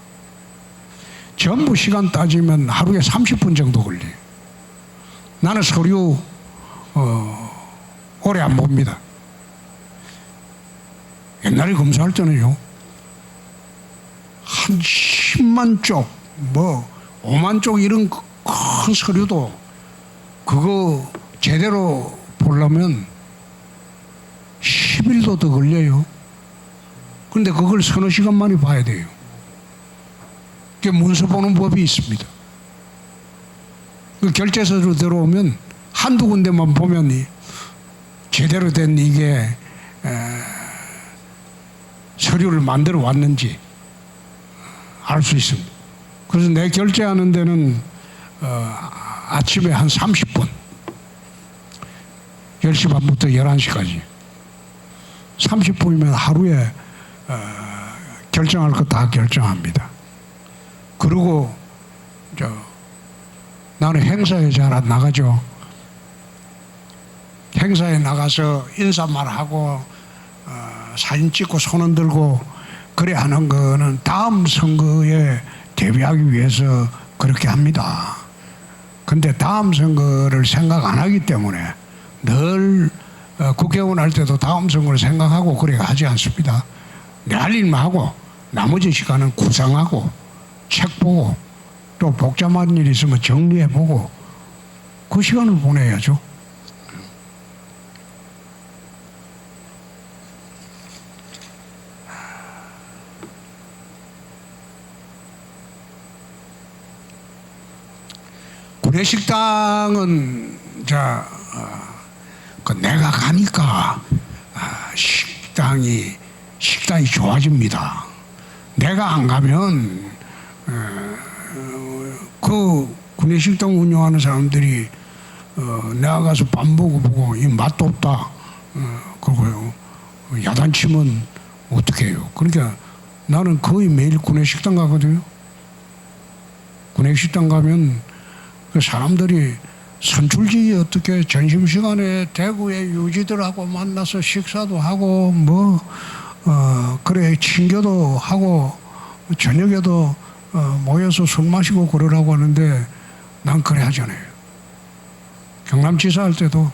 전부 시간 따지면 하루에 30분 정도 걸려요. 나는 서류 오래 안 봅니다. 옛날에 검사할 때는요 한 10만 쪽, 5만 쪽 이런 큰 서류도 그거 제대로 보려면 10일도 더 걸려요. 그런데 그걸 서너 시간 만에 봐야 돼요. 그게 문서 보는 법이 있습니다. 그 결제서로 들어오면 한두 군데만 보면 제대로 된 이게 서류를 만들어 왔는지 알 수 있습니다. 그래서 내 결제하는 데는 아침에 한 30분 10시 반부터 11시까지 30분이면 하루에 결정할 거 다 결정합니다. 그리고 나는 행사에 잘 안 나가죠. 행사에 나가서 인사말 하고 사진 찍고 손 흔들고 그래 하는 거는 다음 선거에 대비하기 위해서 그렇게 합니다. 근데 다음 선거를 생각 안 하기 때문에 늘 국회의원 할 때도 다음 선거를 생각하고 그래 하지 않습니다. 내 할 일만 하고 나머지 시간은 구상하고 책 보고 또 복잡한 일 있으면 정리해보고 그 시간을 보내야죠. 구내식당은 그 내가 가니까 식당이 좋아집니다. 내가 안 가면 그 구내식당 운영하는 사람들이 내가 가서 밥 먹어보고 이 맛도 없다. 그거요. 야단치면 어떻게 해요? 그러니까 나는 거의 매일 구내식당 가거든요. 구내식당 가면 그 사람들이 선출직이 어떻게 점심시간에 대구의 유지들하고 만나서 식사도 하고 그래 친교도 하고 저녁에도 모여서 술 마시고 그러라고 하는데 난 그래 하잖아요. 경남지사 할 때도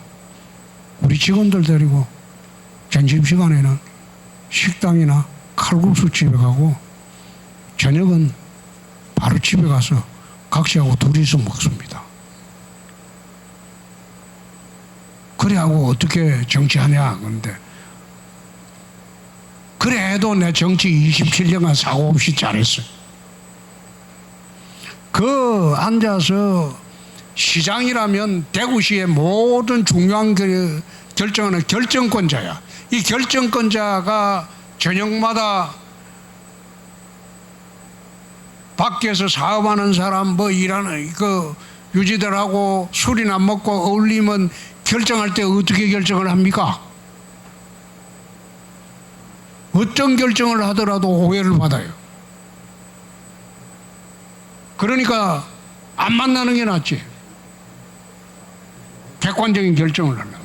우리 직원들 데리고 점심시간에는 식당이나 칼국수 집에 가고 저녁은 바로 집에 가서 각시하고 둘이서 먹습니다. 그래하고 어떻게 정치하냐. 그런데 그래도 내 정치 27년간 사고 없이 잘했어요. 그 앉아서 시장이라면 대구시의 모든 중요한 결정하는 결정권자야. 이 결정권자가 저녁마다 밖에서 사업하는 사람 일하는 그 유지들하고 술이나 먹고 어울리면 결정할 때 어떻게 결정을 합니까? 어떤 결정을 하더라도 오해를 받아요. 그러니까 안 만나는 게 낫지. 객관적인 결정을 하려면.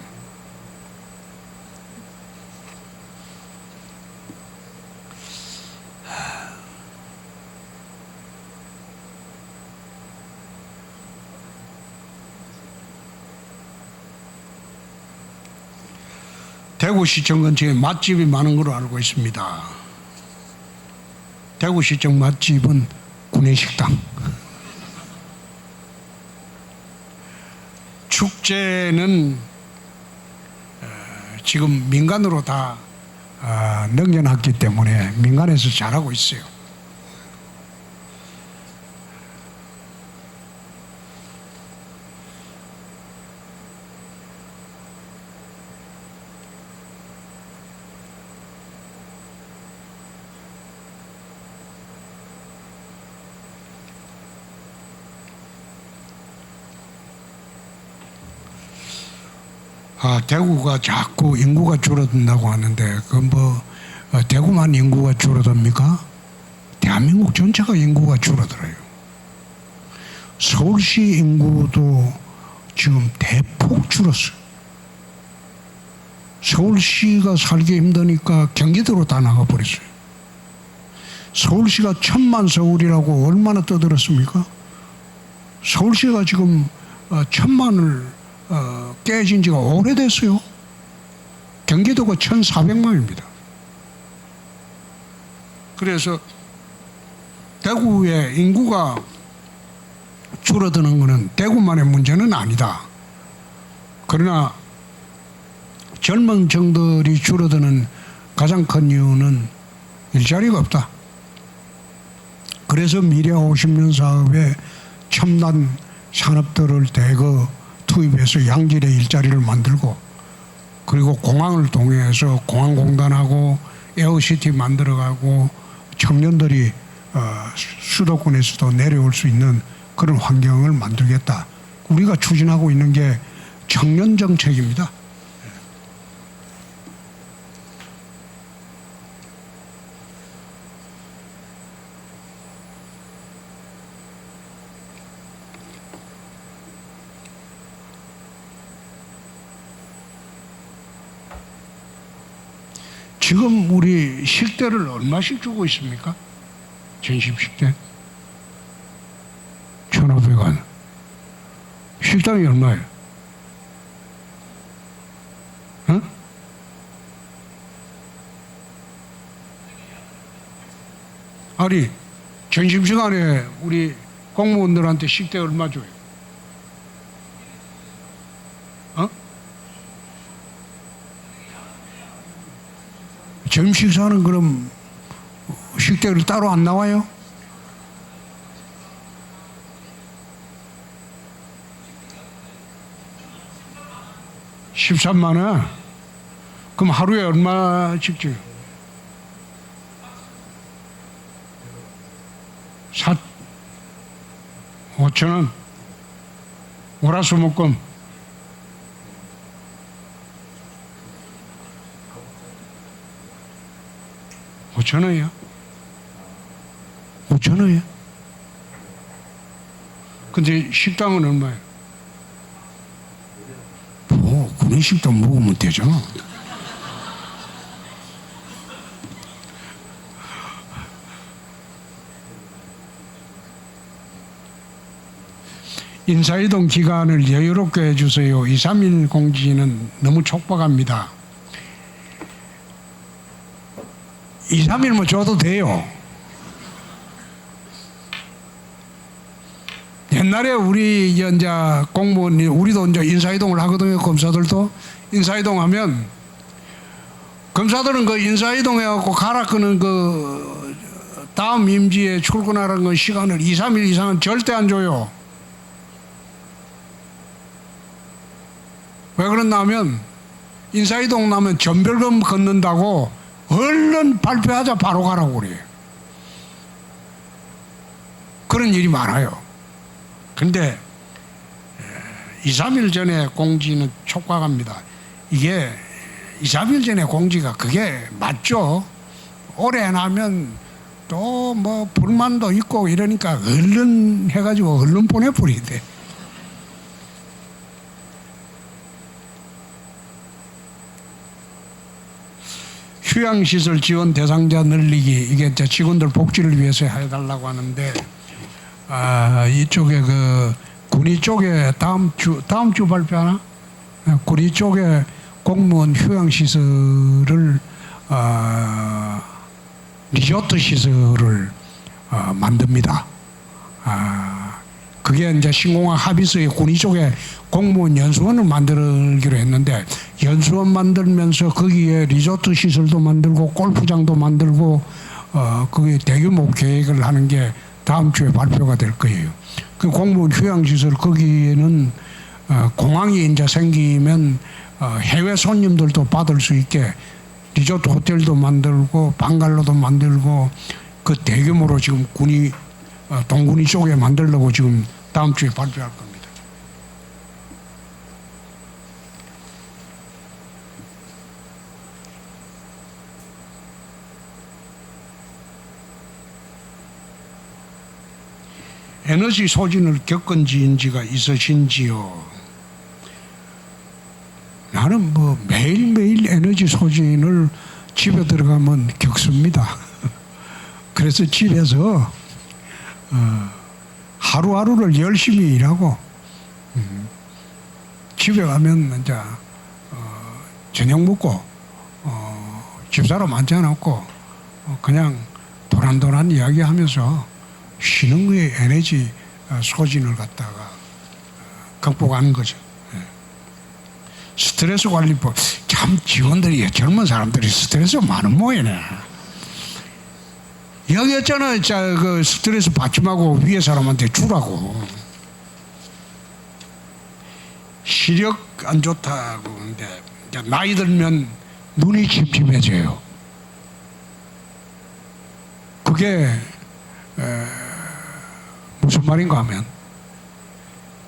대구시청 근처에 맛집이 많은 걸로 알고 있습니다. 대구시청 맛집은 구내식당. 축제는 지금 민간으로 다 넘겨놨기 때문에 민간에서 잘하고 있어요. 대구가 자꾸 인구가 줄어든다고 하는데 대구만 인구가 줄어듭니까? 대한민국 전체가 인구가 줄어들어요. 서울시 인구도 지금 대폭 줄었어요. 서울시가 살기 힘드니까 경기도로 다 나가버렸어요. 서울시가 1000만 서울이라고 얼마나 떠들었습니까? 서울시가 지금 1000만을 깨진 지가 오래됐어요. 경기도가 1400만입니다. 그래서 대구의 인구가 줄어드는 것은 대구만의 문제는 아니다. 그러나 젊은 층들이 줄어드는 가장 큰 이유는 일자리가 없다. 그래서 미래 50년 사업에 첨단 산업들을 대거 투입해서 양질의 일자리를 만들고 그리고 공항을 통해서 공항공단하고 에어시티 만들어가고 청년들이 수도권에서도 내려올 수 있는 그런 환경을 만들겠다. 우리가 추진하고 있는 게 청년 정책입니다. 지금 우리 식대를 얼마씩 주고 있습니까? 전심 식대 1,500원. 식당이 얼마예요? 어? 아니 점심시간에 우리 공무원들한테 식대 얼마 줘요? 어? 점심 식사는 그럼 식대를 따로 안 나와요? (13만 원) 그럼 하루에 얼마씩 줘요? 5,000원 월화수목금 5,000원이요? 5,000원이요? 근데 식당은 얼마예요? 뭐 구내식당 먹으면 되잖아. 인사이동 기간을 여유롭게 해주세요. 2, 3일 공지는 너무 촉박합니다. 2, 3일만 줘도 돼요. 옛날에 우리 이제 공무원 우리도 이제 인사이동을 하거든요. 검사들도 인사이동하면 검사들은 그 인사이동해갖고 가라 끄는 그 다음 임지에 출근하라는 건 시간을 2, 3일 이상은 절대 안 줘요. 왜 그러나 하면 인사이동 나면 전별금 걷는다고 얼른 발표하자 바로 가라고 그래요. 그런 일이 많아요. 근데 2, 3일 전에 공지는 촉박합니다. 이게 2, 3일 전에 공지가 그게 맞죠. 오래 나면 또 뭐 불만도 있고 이러니까 얼른 해가지고 얼른 보내버리대. 휴양시설 지원 대상자 늘리기 이게 이제 직원들 복지를 위해서 해달라고 하는데 이쪽에 그 군위 쪽에 다음 주 발표하나? 군위 쪽에 공무원 휴양시설을 리조트 시설을 만듭니다. 그게 이제 신공항 합의서에 군위 쪽에 공무원 연수원을 만들기로 했는데 연수원 만들면서 거기에 리조트 시설도 만들고 골프장도 만들고 그게 대규모 계획을 하는 게 다음 주에 발표가 될 거예요. 그 공무원 휴양시설 거기에는 공항이 이제 생기면 해외 손님들도 받을 수 있게 리조트 호텔도 만들고 방갈로도 만들고 그 대규모로 지금 군이 동군이 쪽에 만들려고 지금 다음 주에 발표할 겁니다. 에너지 소진을 겪은 지인지가 있으신지요? 나는 뭐 매일매일 에너지 소진을 집에 들어가면 겪습니다. 그래서 집에서 하루하루를 열심히 일하고 집에 가면 이제 저녁 먹고 집사람 앉혀놓고 그냥 도란도란 이야기하면서 쉬는 거에 에너지 소진을 갖다가 극복하는 거죠. 스트레스 관리법 참 직원들이 젊은 사람들이 스트레스 많은 모양이네. 이야기했잖아요. 그 스트레스 받지 말고 위에 사람한테 주라고. 시력 안 좋다고 근데 나이 들면 눈이 침침해져요. 그게 무슨 말인가 하면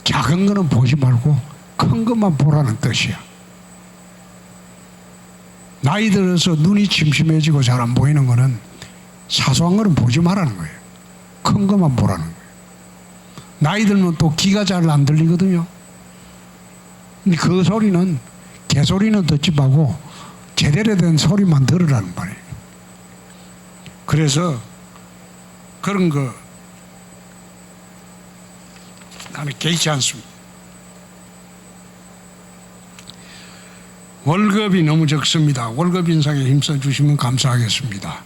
작은 거는 보지 말고 큰 것만 보라는 뜻이야. 나이 들어서 눈이 침침해지고 잘 안 보이는 거는 사소한 거는 보지 말라는 거예요. 큰 것만 보라는 거예요. 나이 들면 또 귀가 잘 안 들리거든요. 근데 그 소리는 개소리는 듣지 말고 제대로 된 소리만 들으라는 말이에요. 그래서 그런 거 나는 개의치 않습니다. 월급이 너무 적습니다. 월급 인상에 힘써 주시면 감사하겠습니다.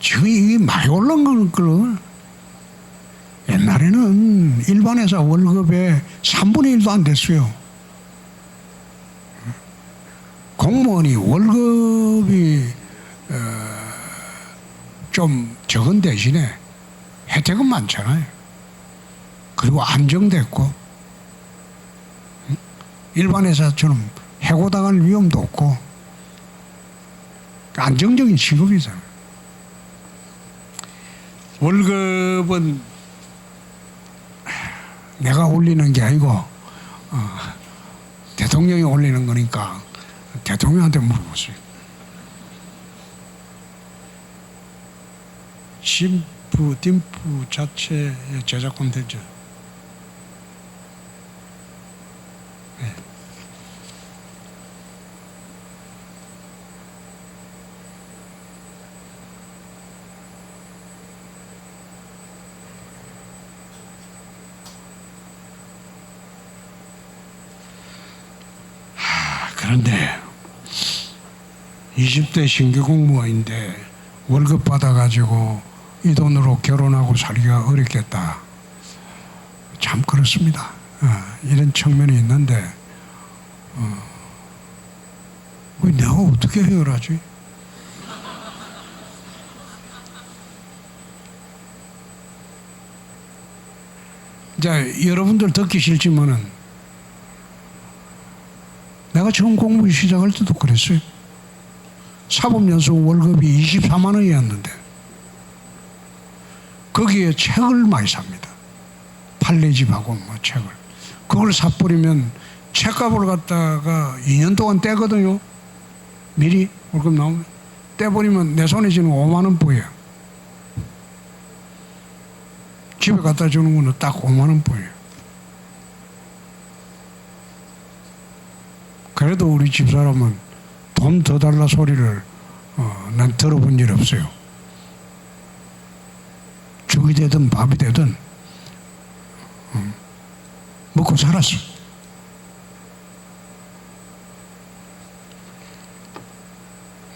지금 이게 많이 올라간 걸. 옛날에는 일반 회사 월급의 3분의 1도 안 됐어요. 공무원이 월급이 좀 적은 대신에 혜택은 많잖아요. 그리고 안정됐고 일반 회사처럼 해고당할 위험도 없고 안정적인 직업이잖아요. 월급은 내가 올리는 게 아니고 대통령이 올리는 거니까 대통령한테 물어보세요. 심프, 딤프 자체 제작 콘텐츠. 네. 그런데 20대 신규 공무원인데 월급 받아가지고 이 돈으로 결혼하고 살기가 어렵겠다. 참 그렇습니다. 이런 측면이 있는데 내가 어떻게 해결하지? 이제 여러분들 듣기 싫지만은 내가 처음 공부 시작할 때도 그랬어요. 사법연수 월급이 24만 원이었는데 거기에 책을 많이 삽니다. 판례집하고 뭐 책을. 그걸 사버리면 책값을 갖다가 2년 동안 떼거든요. 미리 월급 나오면. 떼버리면 내 손에 지는 5만 원 보여요. 집에 갖다 주는 거는 딱 5만 원 보여요. 그래도 우리 집사람은 돈 더 달라 소리를 난 들어본 일 없어요. 죽이 되든 밥이 되든 먹고 살았어.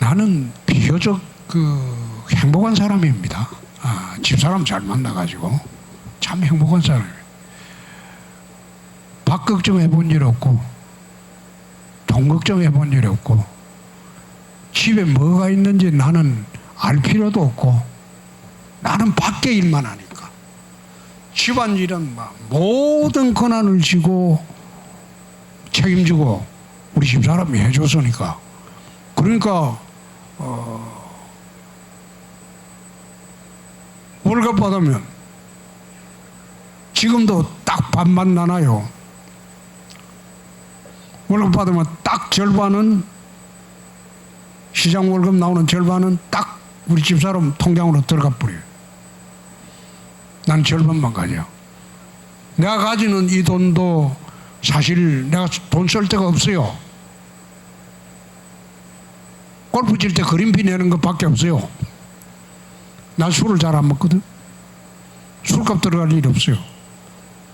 나는 비교적 행복한 사람입니다. 집사람 잘 만나가지고 참 행복한 사람이에요. 밥 걱정해 본 일 없고 돈 걱정해 본 일이 없고 집에 뭐가 있는지 나는 알 필요도 없고 나는 밖에 일만 하니까 집안일은 모든 권한을 지고 책임지고 우리 집사람이 해줬으니까 그러니까 월급 받으면 지금도 딱 반반 나눠요. 월급 받으면 딱 절반은 시장 월급 나오는 절반은 딱 우리 집사람 통장으로 들어가 버려요. 난 절반만 가져. 내가 가지는 이 돈도 사실 내가 돈 쓸 데가 없어요. 골프 칠 때 그린피 내는 것밖에 없어요. 난 술을 잘 안 먹거든. 술값 들어갈 일 없어요.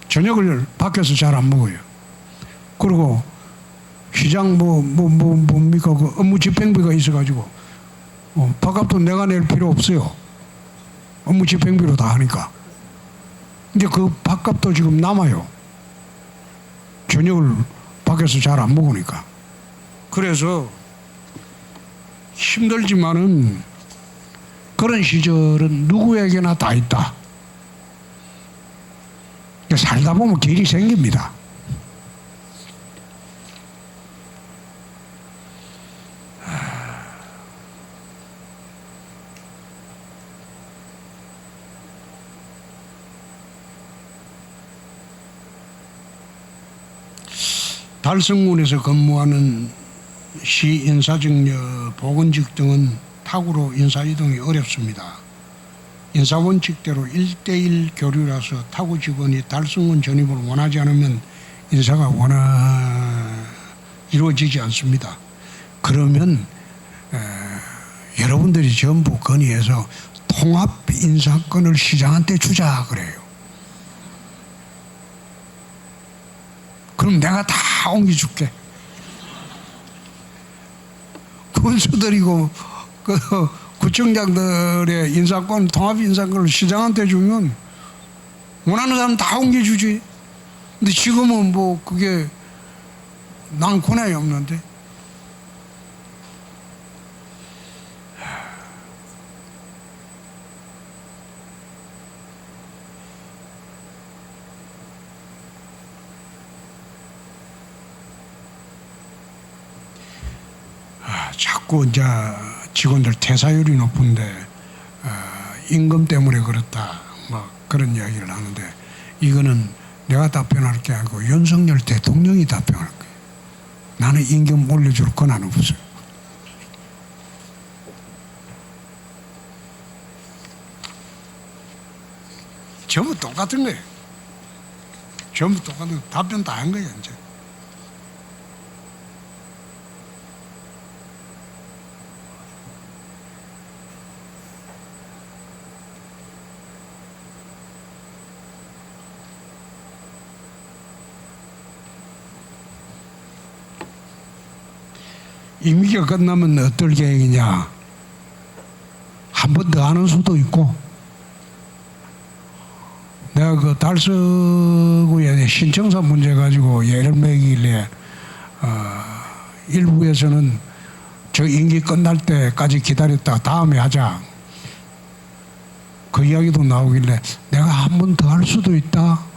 저녁을 밖에서 잘 안 먹어요. 그리고 시장 뭡니까 그 업무 집행비가 있어가지고 밥값도 내가 낼 필요 없어요. 업무 집행비로 다 하니까. 근데 그 밥값도 지금 남아요. 저녁을 밖에서 잘 안 먹으니까. 그래서 힘들지만은 그런 시절은 누구에게나 다 있다. 살다 보면 길이 생깁니다. 달성군에서 근무하는 시 인사직력, 보건직 등은 타구로 인사이동이 어렵습니다. 인사원칙대로 1대1 교류라서 타구 직원이 달성군 전입을 원하지 않으면 인사가 이루어지지 않습니다. 그러면 여러분들이 전부 건의해서 통합 인사권을 시장한테 주자 그래요. 그럼 내가 다 옮겨줄게. 군수들이고 구청장 구청장들의 인사권, 통합 인사권을 시장한테 주면 원하는 사람 다 옮겨주지. 근데 지금은 뭐 그게 난 권한이 없는데. 자꾸 이제 직원들 퇴사율이 높은데 임금 때문에 그렇다 뭐 그런 이야기를 하는데 이거는 내가 답변할 게 아니고 윤석열 대통령이 답변할 거예요. 나는 임금 올려줄 권한 없어요. 전부 똑같은 거예요. 전부 똑같은 거. 답변 다 한 거예요 이제. 임기가 끝나면 어떨 계획이냐? 한 번 더 하는 수도 있고, 내가 그 달서구의 신청사 문제 가지고 예를 매길래 일부에서는 저 임기 끝날 때까지 기다렸다가 다음에 하자. 그 이야기도 나오길래 내가 한 번 더 할 수도 있다.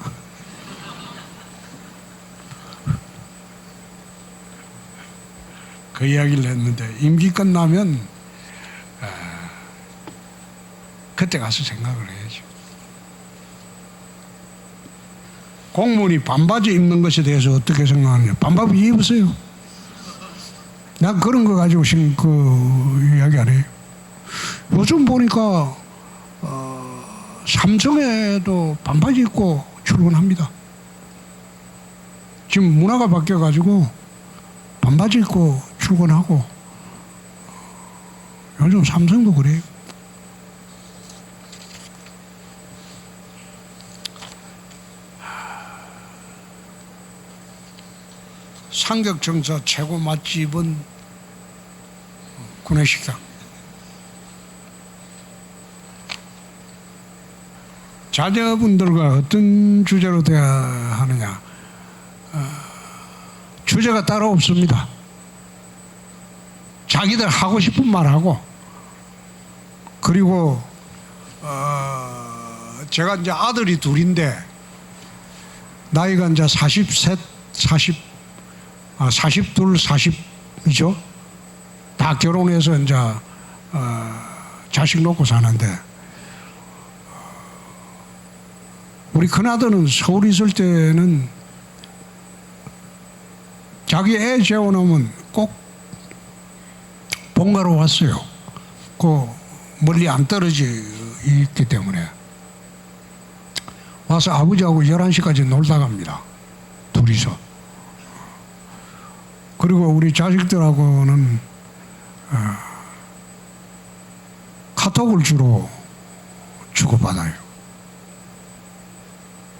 그 이야기를 했는데 임기 끝나면 그때 가서 생각을 해야죠. 공무원이 반바지 입는 것에 대해서 어떻게 생각하느냐. 반바지 입으세요. 난 그런 거 가지고 그 이야기 안 해요. 요즘 보니까 삼성에도 반바지 입고 출근합니다. 지금 문화가 바뀌어가지고 반바지 입고 출근하고 요즘 삼성도 그래요. 삼격정사 최고 맛집은 구내식당. 자녀분들과 어떤 주제로 대화 하느냐. 주제가 따로 없습니다. 자기들 하고 싶은 말 하고, 그리고 제가 이제 아들이 둘인데 나이가 이제 42, 40이죠. 다 결혼해서 이제 자식 놓고 사는데, 우리 큰아들은 서울 있을 때는 자기 애 재워놓으면 꼭 본가로 왔어요. 그 멀리 안 떨어져 있기 때문에 와서 아버지하고 11시까지 놀다 갑니다. 둘이서. 그리고 우리 자식들하고는 카톡을 주로 주고받아요.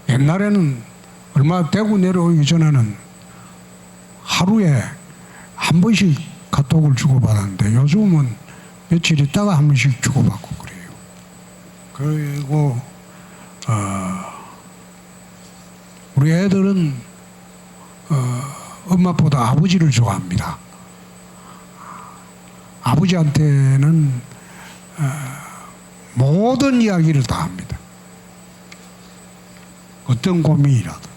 옛날에는 얼마 대구 내려오기 전에는 하루에 한 번씩 카톡을 주고받았는데 요즘은 며칠 있다가 한 번씩 주고받고 그래요. 그리고 우리 애들은 엄마보다 아버지를 좋아합니다. 아버지한테는 모든 이야기를 다 합니다. 어떤 고민이라도.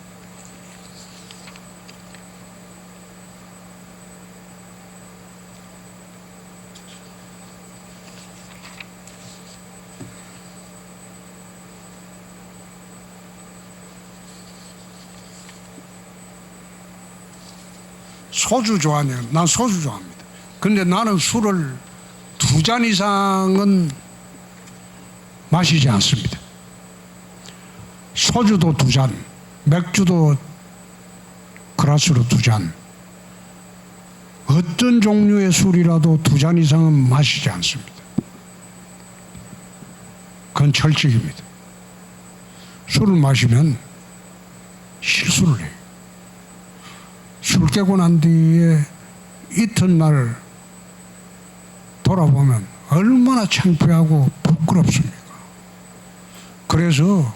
소주 좋아하냐? 난 소주 좋아합니다. 근데 나는 술을 2잔 이상은 마시지 않습니다. 소주도 2잔, 맥주도 그라스로 2잔, 어떤 종류의 술이라도 2잔 이상은 마시지 않습니다. 그건 철칙입니다. 술을 마시면 실수를 해요. 술 깨고 난 뒤에 이튿날 돌아보면 얼마나 창피하고 부끄럽습니까? 그래서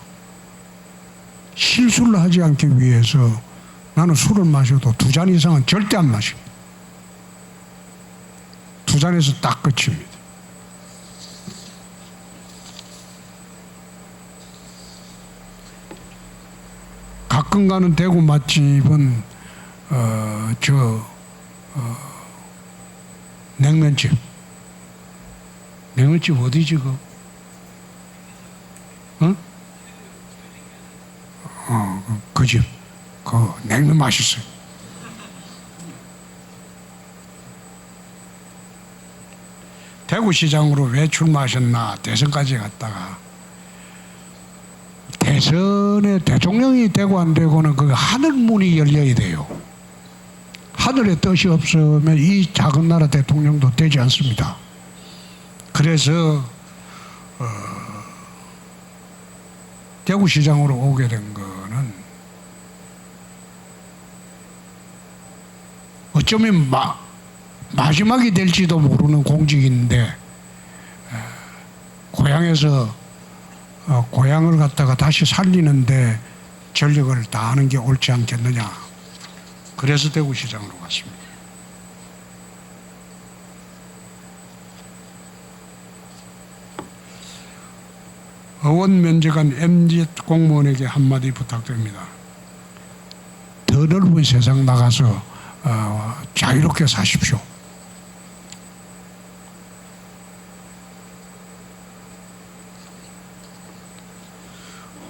실수를 하지 않기 위해서 나는 술을 마셔도 2잔 이상은 절대 안 마십니다. 2잔에서 딱 끝입니다. 가끔 가는 대구 맛집은 냉면집 어디지 그? 응? 그 집. 그 냉면 맛있어요. 대구시장으로 왜 출마하셨나? 대선까지 갔다가 대선에 대통령이 되고 안 되고는 그 하늘 문이 열려야 돼요. 하늘의 뜻이 없으면 이 작은 나라 대통령도 되지 않습니다. 그래서 대구시장으로 오게 된 거는 어쩌면 마지막이 될지도 모르는 공직인데 고향에서 고향을 갖다가 다시 살리는데 전력을 다하는 게 옳지 않겠느냐. 그래서 대구시장으로 갔습니다. 의원 면제관 MZ 공무원에게 한마디 부탁드립니다. 더 넓은 세상 나가서 자유롭게 사십시오.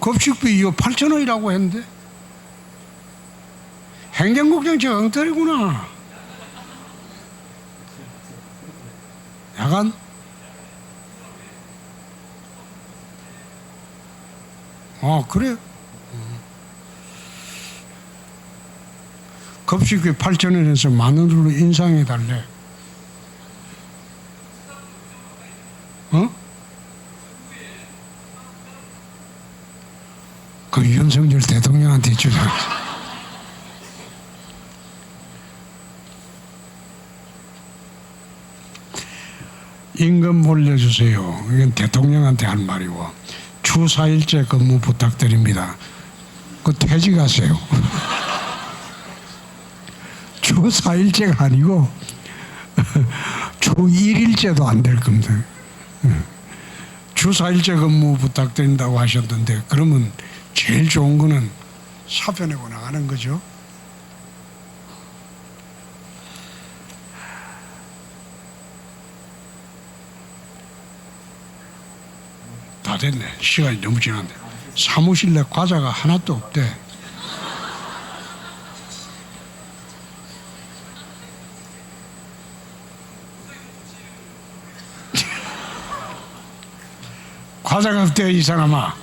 급식비 이거 8,000원이라고 했는데 행정국장 저 엉터리구나. 약간 그래. 급식비 8,000원에서 10,000원으로 인상해 달래. 그 윤석열 대통령한테 주장. 임금 올려주세요. 이건 대통령한테 할 말이고 주 4일제 근무 부탁드립니다. 그 퇴직하세요. 주 4일제가 아니고 주 1일제도 안 될 겁니다. 주 4일제 근무 부탁드린다고 하셨는데 그러면 제일 좋은 거는 사표 내고 나가는 거죠. 다 됐네. 시간이 너무 지났네. 사무실 내 과자가 하나도 없대. 과자가 없대 이 사람아.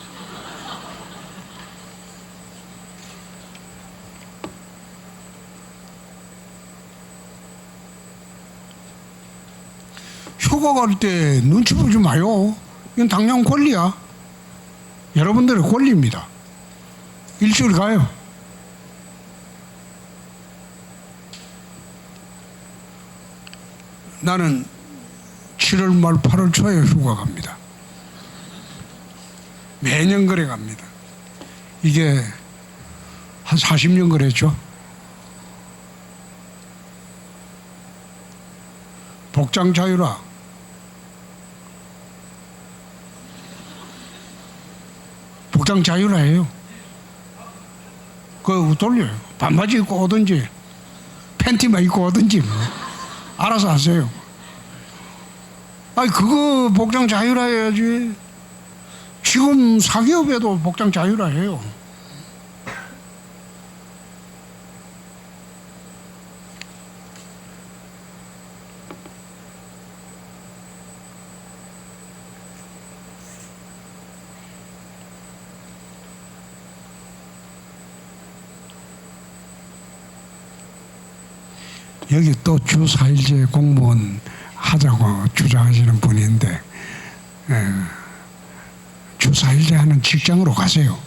휴가 갈 때 눈치 보지 마요. 이건 당연 권리야. 여러분들의 권리입니다. 일주일 가요. 나는 7월 말 8월 초에 휴가 갑니다. 매년 그래 갑니다. 이게 한 40년 그랬죠. 복장 자유라. 복장 자유라 해요. 그거 돌려요. 반바지 입고 오든지 팬티만 입고 오든지 뭐. 알아서 하세요. 아니 그거 복장 자유라 해야지. 지금 사기업에도 복장 자유라 해요. 여기 또 주 4일제 공무원 하자고 주장하시는 분인데 주 4일제 하는 직장으로 가세요.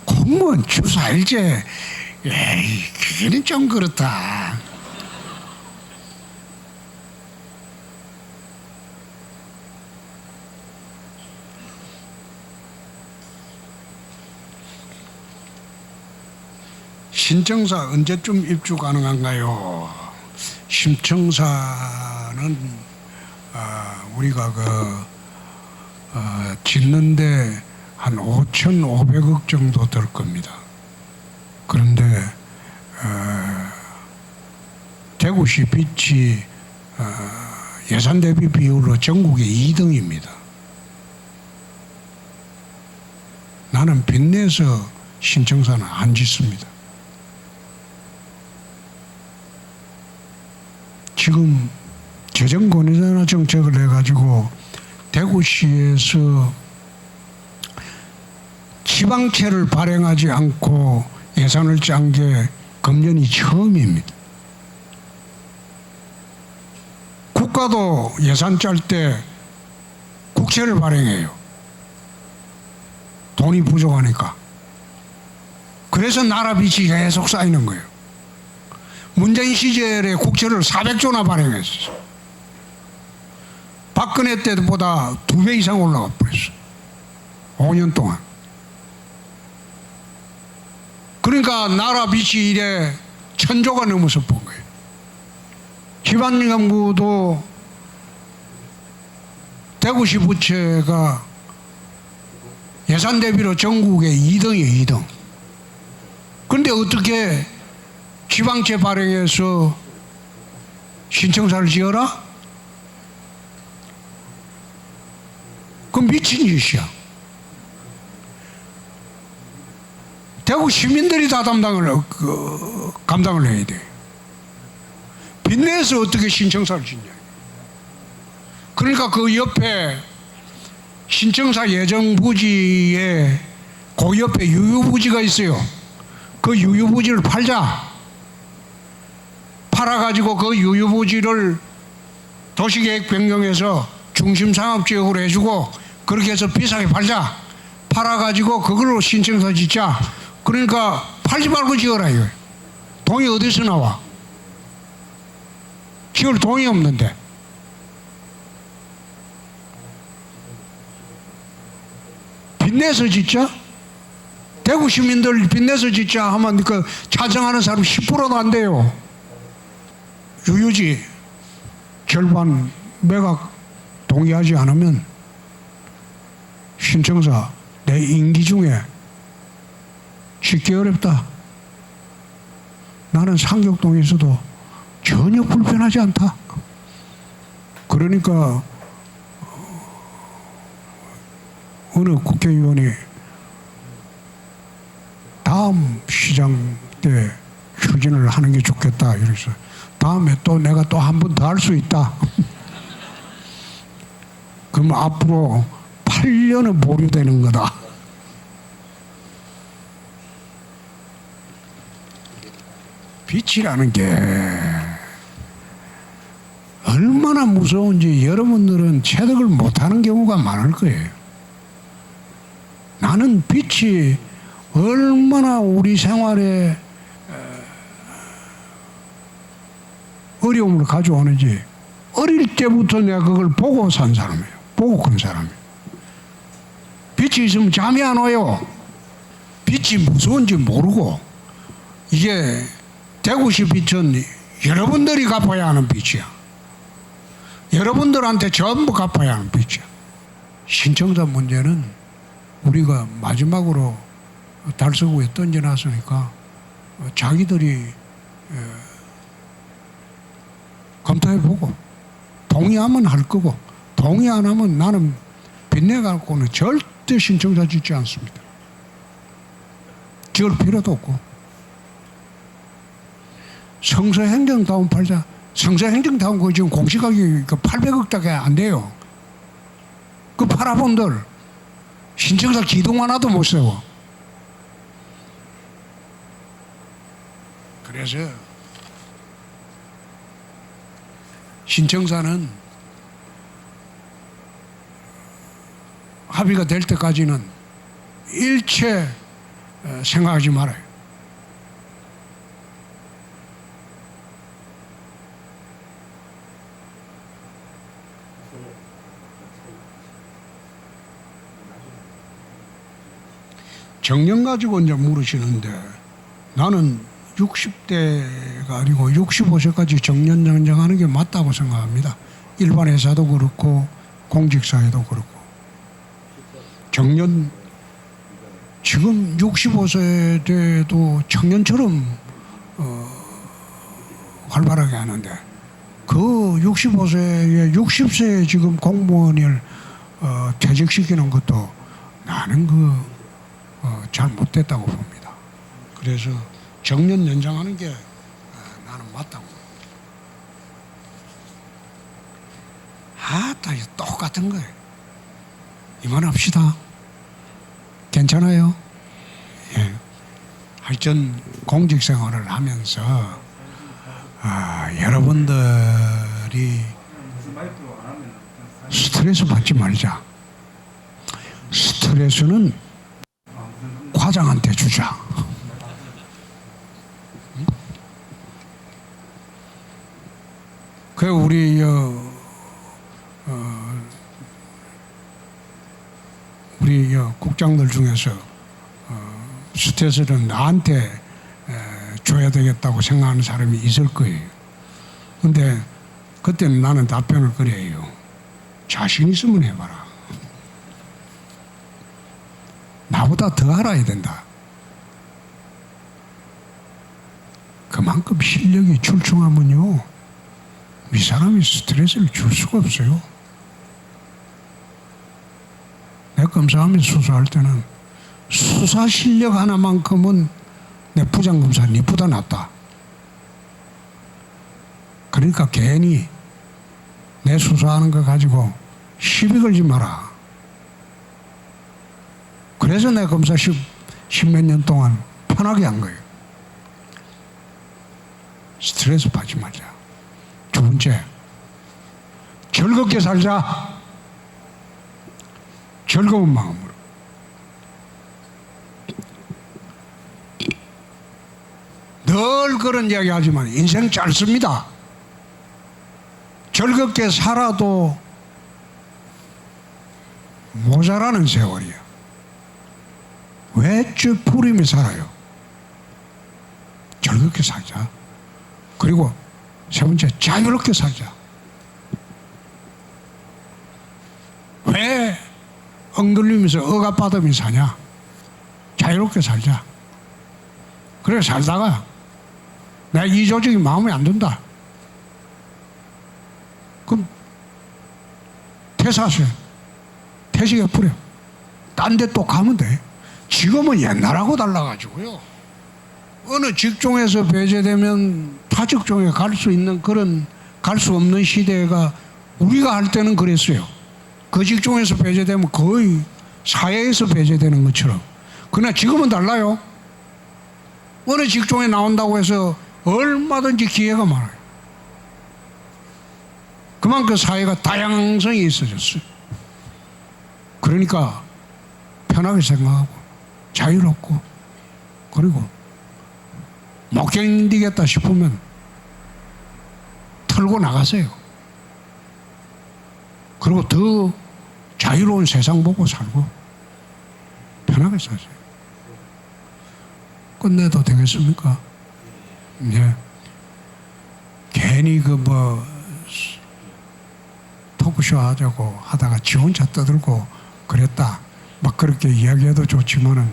공무원 주 4일제 에이 그게는 좀 그렇다. 신청사 언제쯤 입주 가능한가요? 신청사는 우리가 짓는데 한 5,500억 정도 들 겁니다. 그런데 대구시 빚이 예산 대비 비율로 전국의 2등입니다. 나는 빚내서 신청사는 안 짓습니다. 지금 재정권해자나 정책을 해가지고 대구시에서 지방채를 발행하지 않고 예산을 짠 게 금년이 처음입니다. 국가도 예산 짤 때 국채를 발행해요. 돈이 부족하니까. 그래서 나라 빚이 계속 쌓이는 거예요. 문재인 시절에 국채를 400조나 발행했어요. 박근혜 때보다 2배 이상 올라가 버렸어요. 5년 동안. 그러니까 나라 빚이 이래 1,000조가 넘어서 본 거예요. 지방정부도 대구시 부채가 예산 대비로 전국의 2등이에요. 2등. 그런데 어떻게 지방채 발행해서 신청사를 지어라? 그건 미친 짓이야. 대구 시민들이 다 감당을 해야 돼. 빚내서 어떻게 신청사를 짓냐. 그러니까 그 옆에 신청사 예정 부지에 그 옆에 유휴부지가 있어요. 그 유휴부지를 팔자. 팔아가지고 그 유휴부지를 도시계획 변경해서 중심상업지역으로 해주고 그렇게 해서 비싸게 팔자. 팔아가지고 그걸로 신청서 짓자. 그러니까 팔지 말고 지어라 이거예요. 돈이 어디서 나와? 지을 돈이 없는데. 빚내서 짓자? 대구 시민들 빚내서 짓자 하면 그 찬성하는 사람 10%도 안 돼요. 유유지 절반 매각 동의하지 않으면 신청사 내 임기 중에 쉽기 어렵다. 나는 상격동에서도 전혀 불편하지 않다. 그러니까 어느 국회의원이 다음 시장 때 추진을 하는 게 좋겠다 이래서 다음에 또 내가 또 한 번 더 할 수 있다. 그럼 앞으로 8년은 보류되는 거다. 빚이라는 게 얼마나 무서운지 여러분들은 체득을 못하는 경우가 많을 거예요. 나는 빚이 얼마나 우리 생활에 어려움을 가져오는지 어릴 때부터 내가 그걸 보고 산 사람이에요. 보고 큰 사람이에요. 빚이 있으면 잠이 안 와요. 빚이 무서운지 모르고 이게 대구시 빚은 여러분들이 갚아야 하는 빚이야. 여러분들한테 전부 갚아야 하는 빚이야. 신청자 문제는 우리가 마지막으로 달서구에 던져놨으니까 자기들이 검토해보고 동의하면 할 거고 동의 안 하면 나는 빚내갖고는 절대 신청자 짓지 않습니다. 지을 필요도 없고. 성서행정타운 팔자. 성서행정타운 그 지금 공시가격이 800억밖에 안 돼요. 그 팔아본들 신청사 기둥 하나도 못 세워. 그래서 신청사는 합의가 될 때까지는 일체 생각하지 말아요. 정령 가지고 이제 물으시는데 나는 60대가 아니고 65세까지 정년 연장하는 게 맞다고 생각합니다. 일반 회사도 그렇고 공직사회도 그렇고 정년 지금 65세 돼도 청년처럼 활발하게 하는데 그 65세에 60세에 지금 공무원을 퇴직시키는 것도 나는 잘 못됐다고 봅니다. 그래서 정년 연장하는 게 나는 맞다고. 다 똑같은 거예요. 이만합시다. 괜찮아요? 예. 하여튼 공직 생활을 하면서 여러분들이 스트레스 받지 말자. 스트레스는 과장한테 주자. 그 우리 국장들 중에서 스트레스를 나한테 줘야 되겠다고 생각하는 사람이 있을 거예요. 근데 그때는 나는 답변을 그래요. 자신 있으면 해봐라. 나보다 더 알아야 된다. 그만큼 실력이 출중하면요, 이 사람이 스트레스를 줄 수가 없어요. 내 검사하면 수사할 때는 수사 실력 하나만큼은 내 부장검사 니보다 낫다. 그러니까 괜히 내 수사하는 거 가지고 시비 걸지 마라. 그래서 내 검사 십몇 년 동안 편하게 한 거예요. 스트레스 받지 말자. 두 번째, 즐겁게 살자. 즐거운 마음으로. 늘 그런 이야기 하지만 인생 짧습니다. 즐겁게 살아도 모자라는 세월이에요. 왜 쭈푸림이 살아요? 즐겁게 살자. 그리고 세 번째, 자유롭게 살자. 왜 엉들리면서 억압받으며 사냐? 자유롭게 살자. 그래 살다가 내가 이 조직이 마음에 안 든다. 그럼 퇴사하세요. 퇴직해버려. 딴 데 또 가면 돼. 지금은 옛날하고 달라가지고요. 어느 직종에서 배제되면 타 직종에 갈 수 있는 그런 갈 수 없는 시대가 우리가 할 때는 그랬어요. 그 직종에서 배제되면 거의 사회에서 배제되는 것처럼. 그러나 지금은 달라요. 어느 직종에 나온다고 해서 얼마든지 기회가 많아요. 그만큼 사회가 다양성이 있어졌어요. 그러니까 편하게 생각하고 자유롭고 그리고 못 견디겠다 싶으면 털고 나가세요. 그리고 더 자유로운 세상 보고 살고 편하게 사세요. 끝내도 되겠습니까? 네. 괜히 토크쇼 하자고 하다가 지 혼자 떠들고 그랬다. 막 그렇게 이야기해도 좋지만은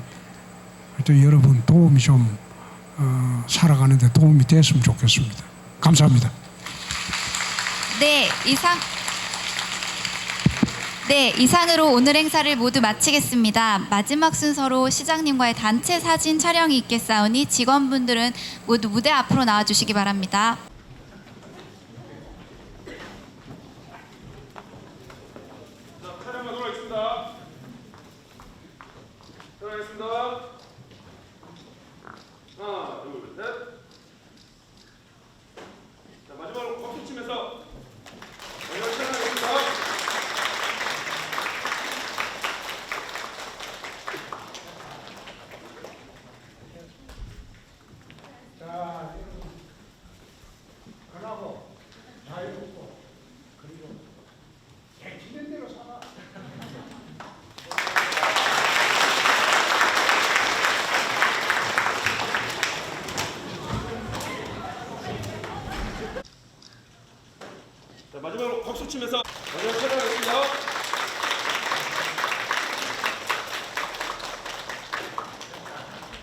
하여튼 여러분 도움이 좀 살아가는데 도움이 됐으면 좋겠습니다. 감사합니다. 네, 이상으로 오늘 행사를 모두 마치겠습니다. 마지막 순서로 시장님과의 단체 사진 촬영이 있겠사오니 직원분들은 모두 무대 앞으로 나와주시기 바랍니다. 촬영하도록 하겠습니다. 들어가겠습니다. 하나, 둘, 셋. 자, 마지막으로 박수 치면서 촬영하겠습니다. 치면서 마지막 촬영하겠습니다.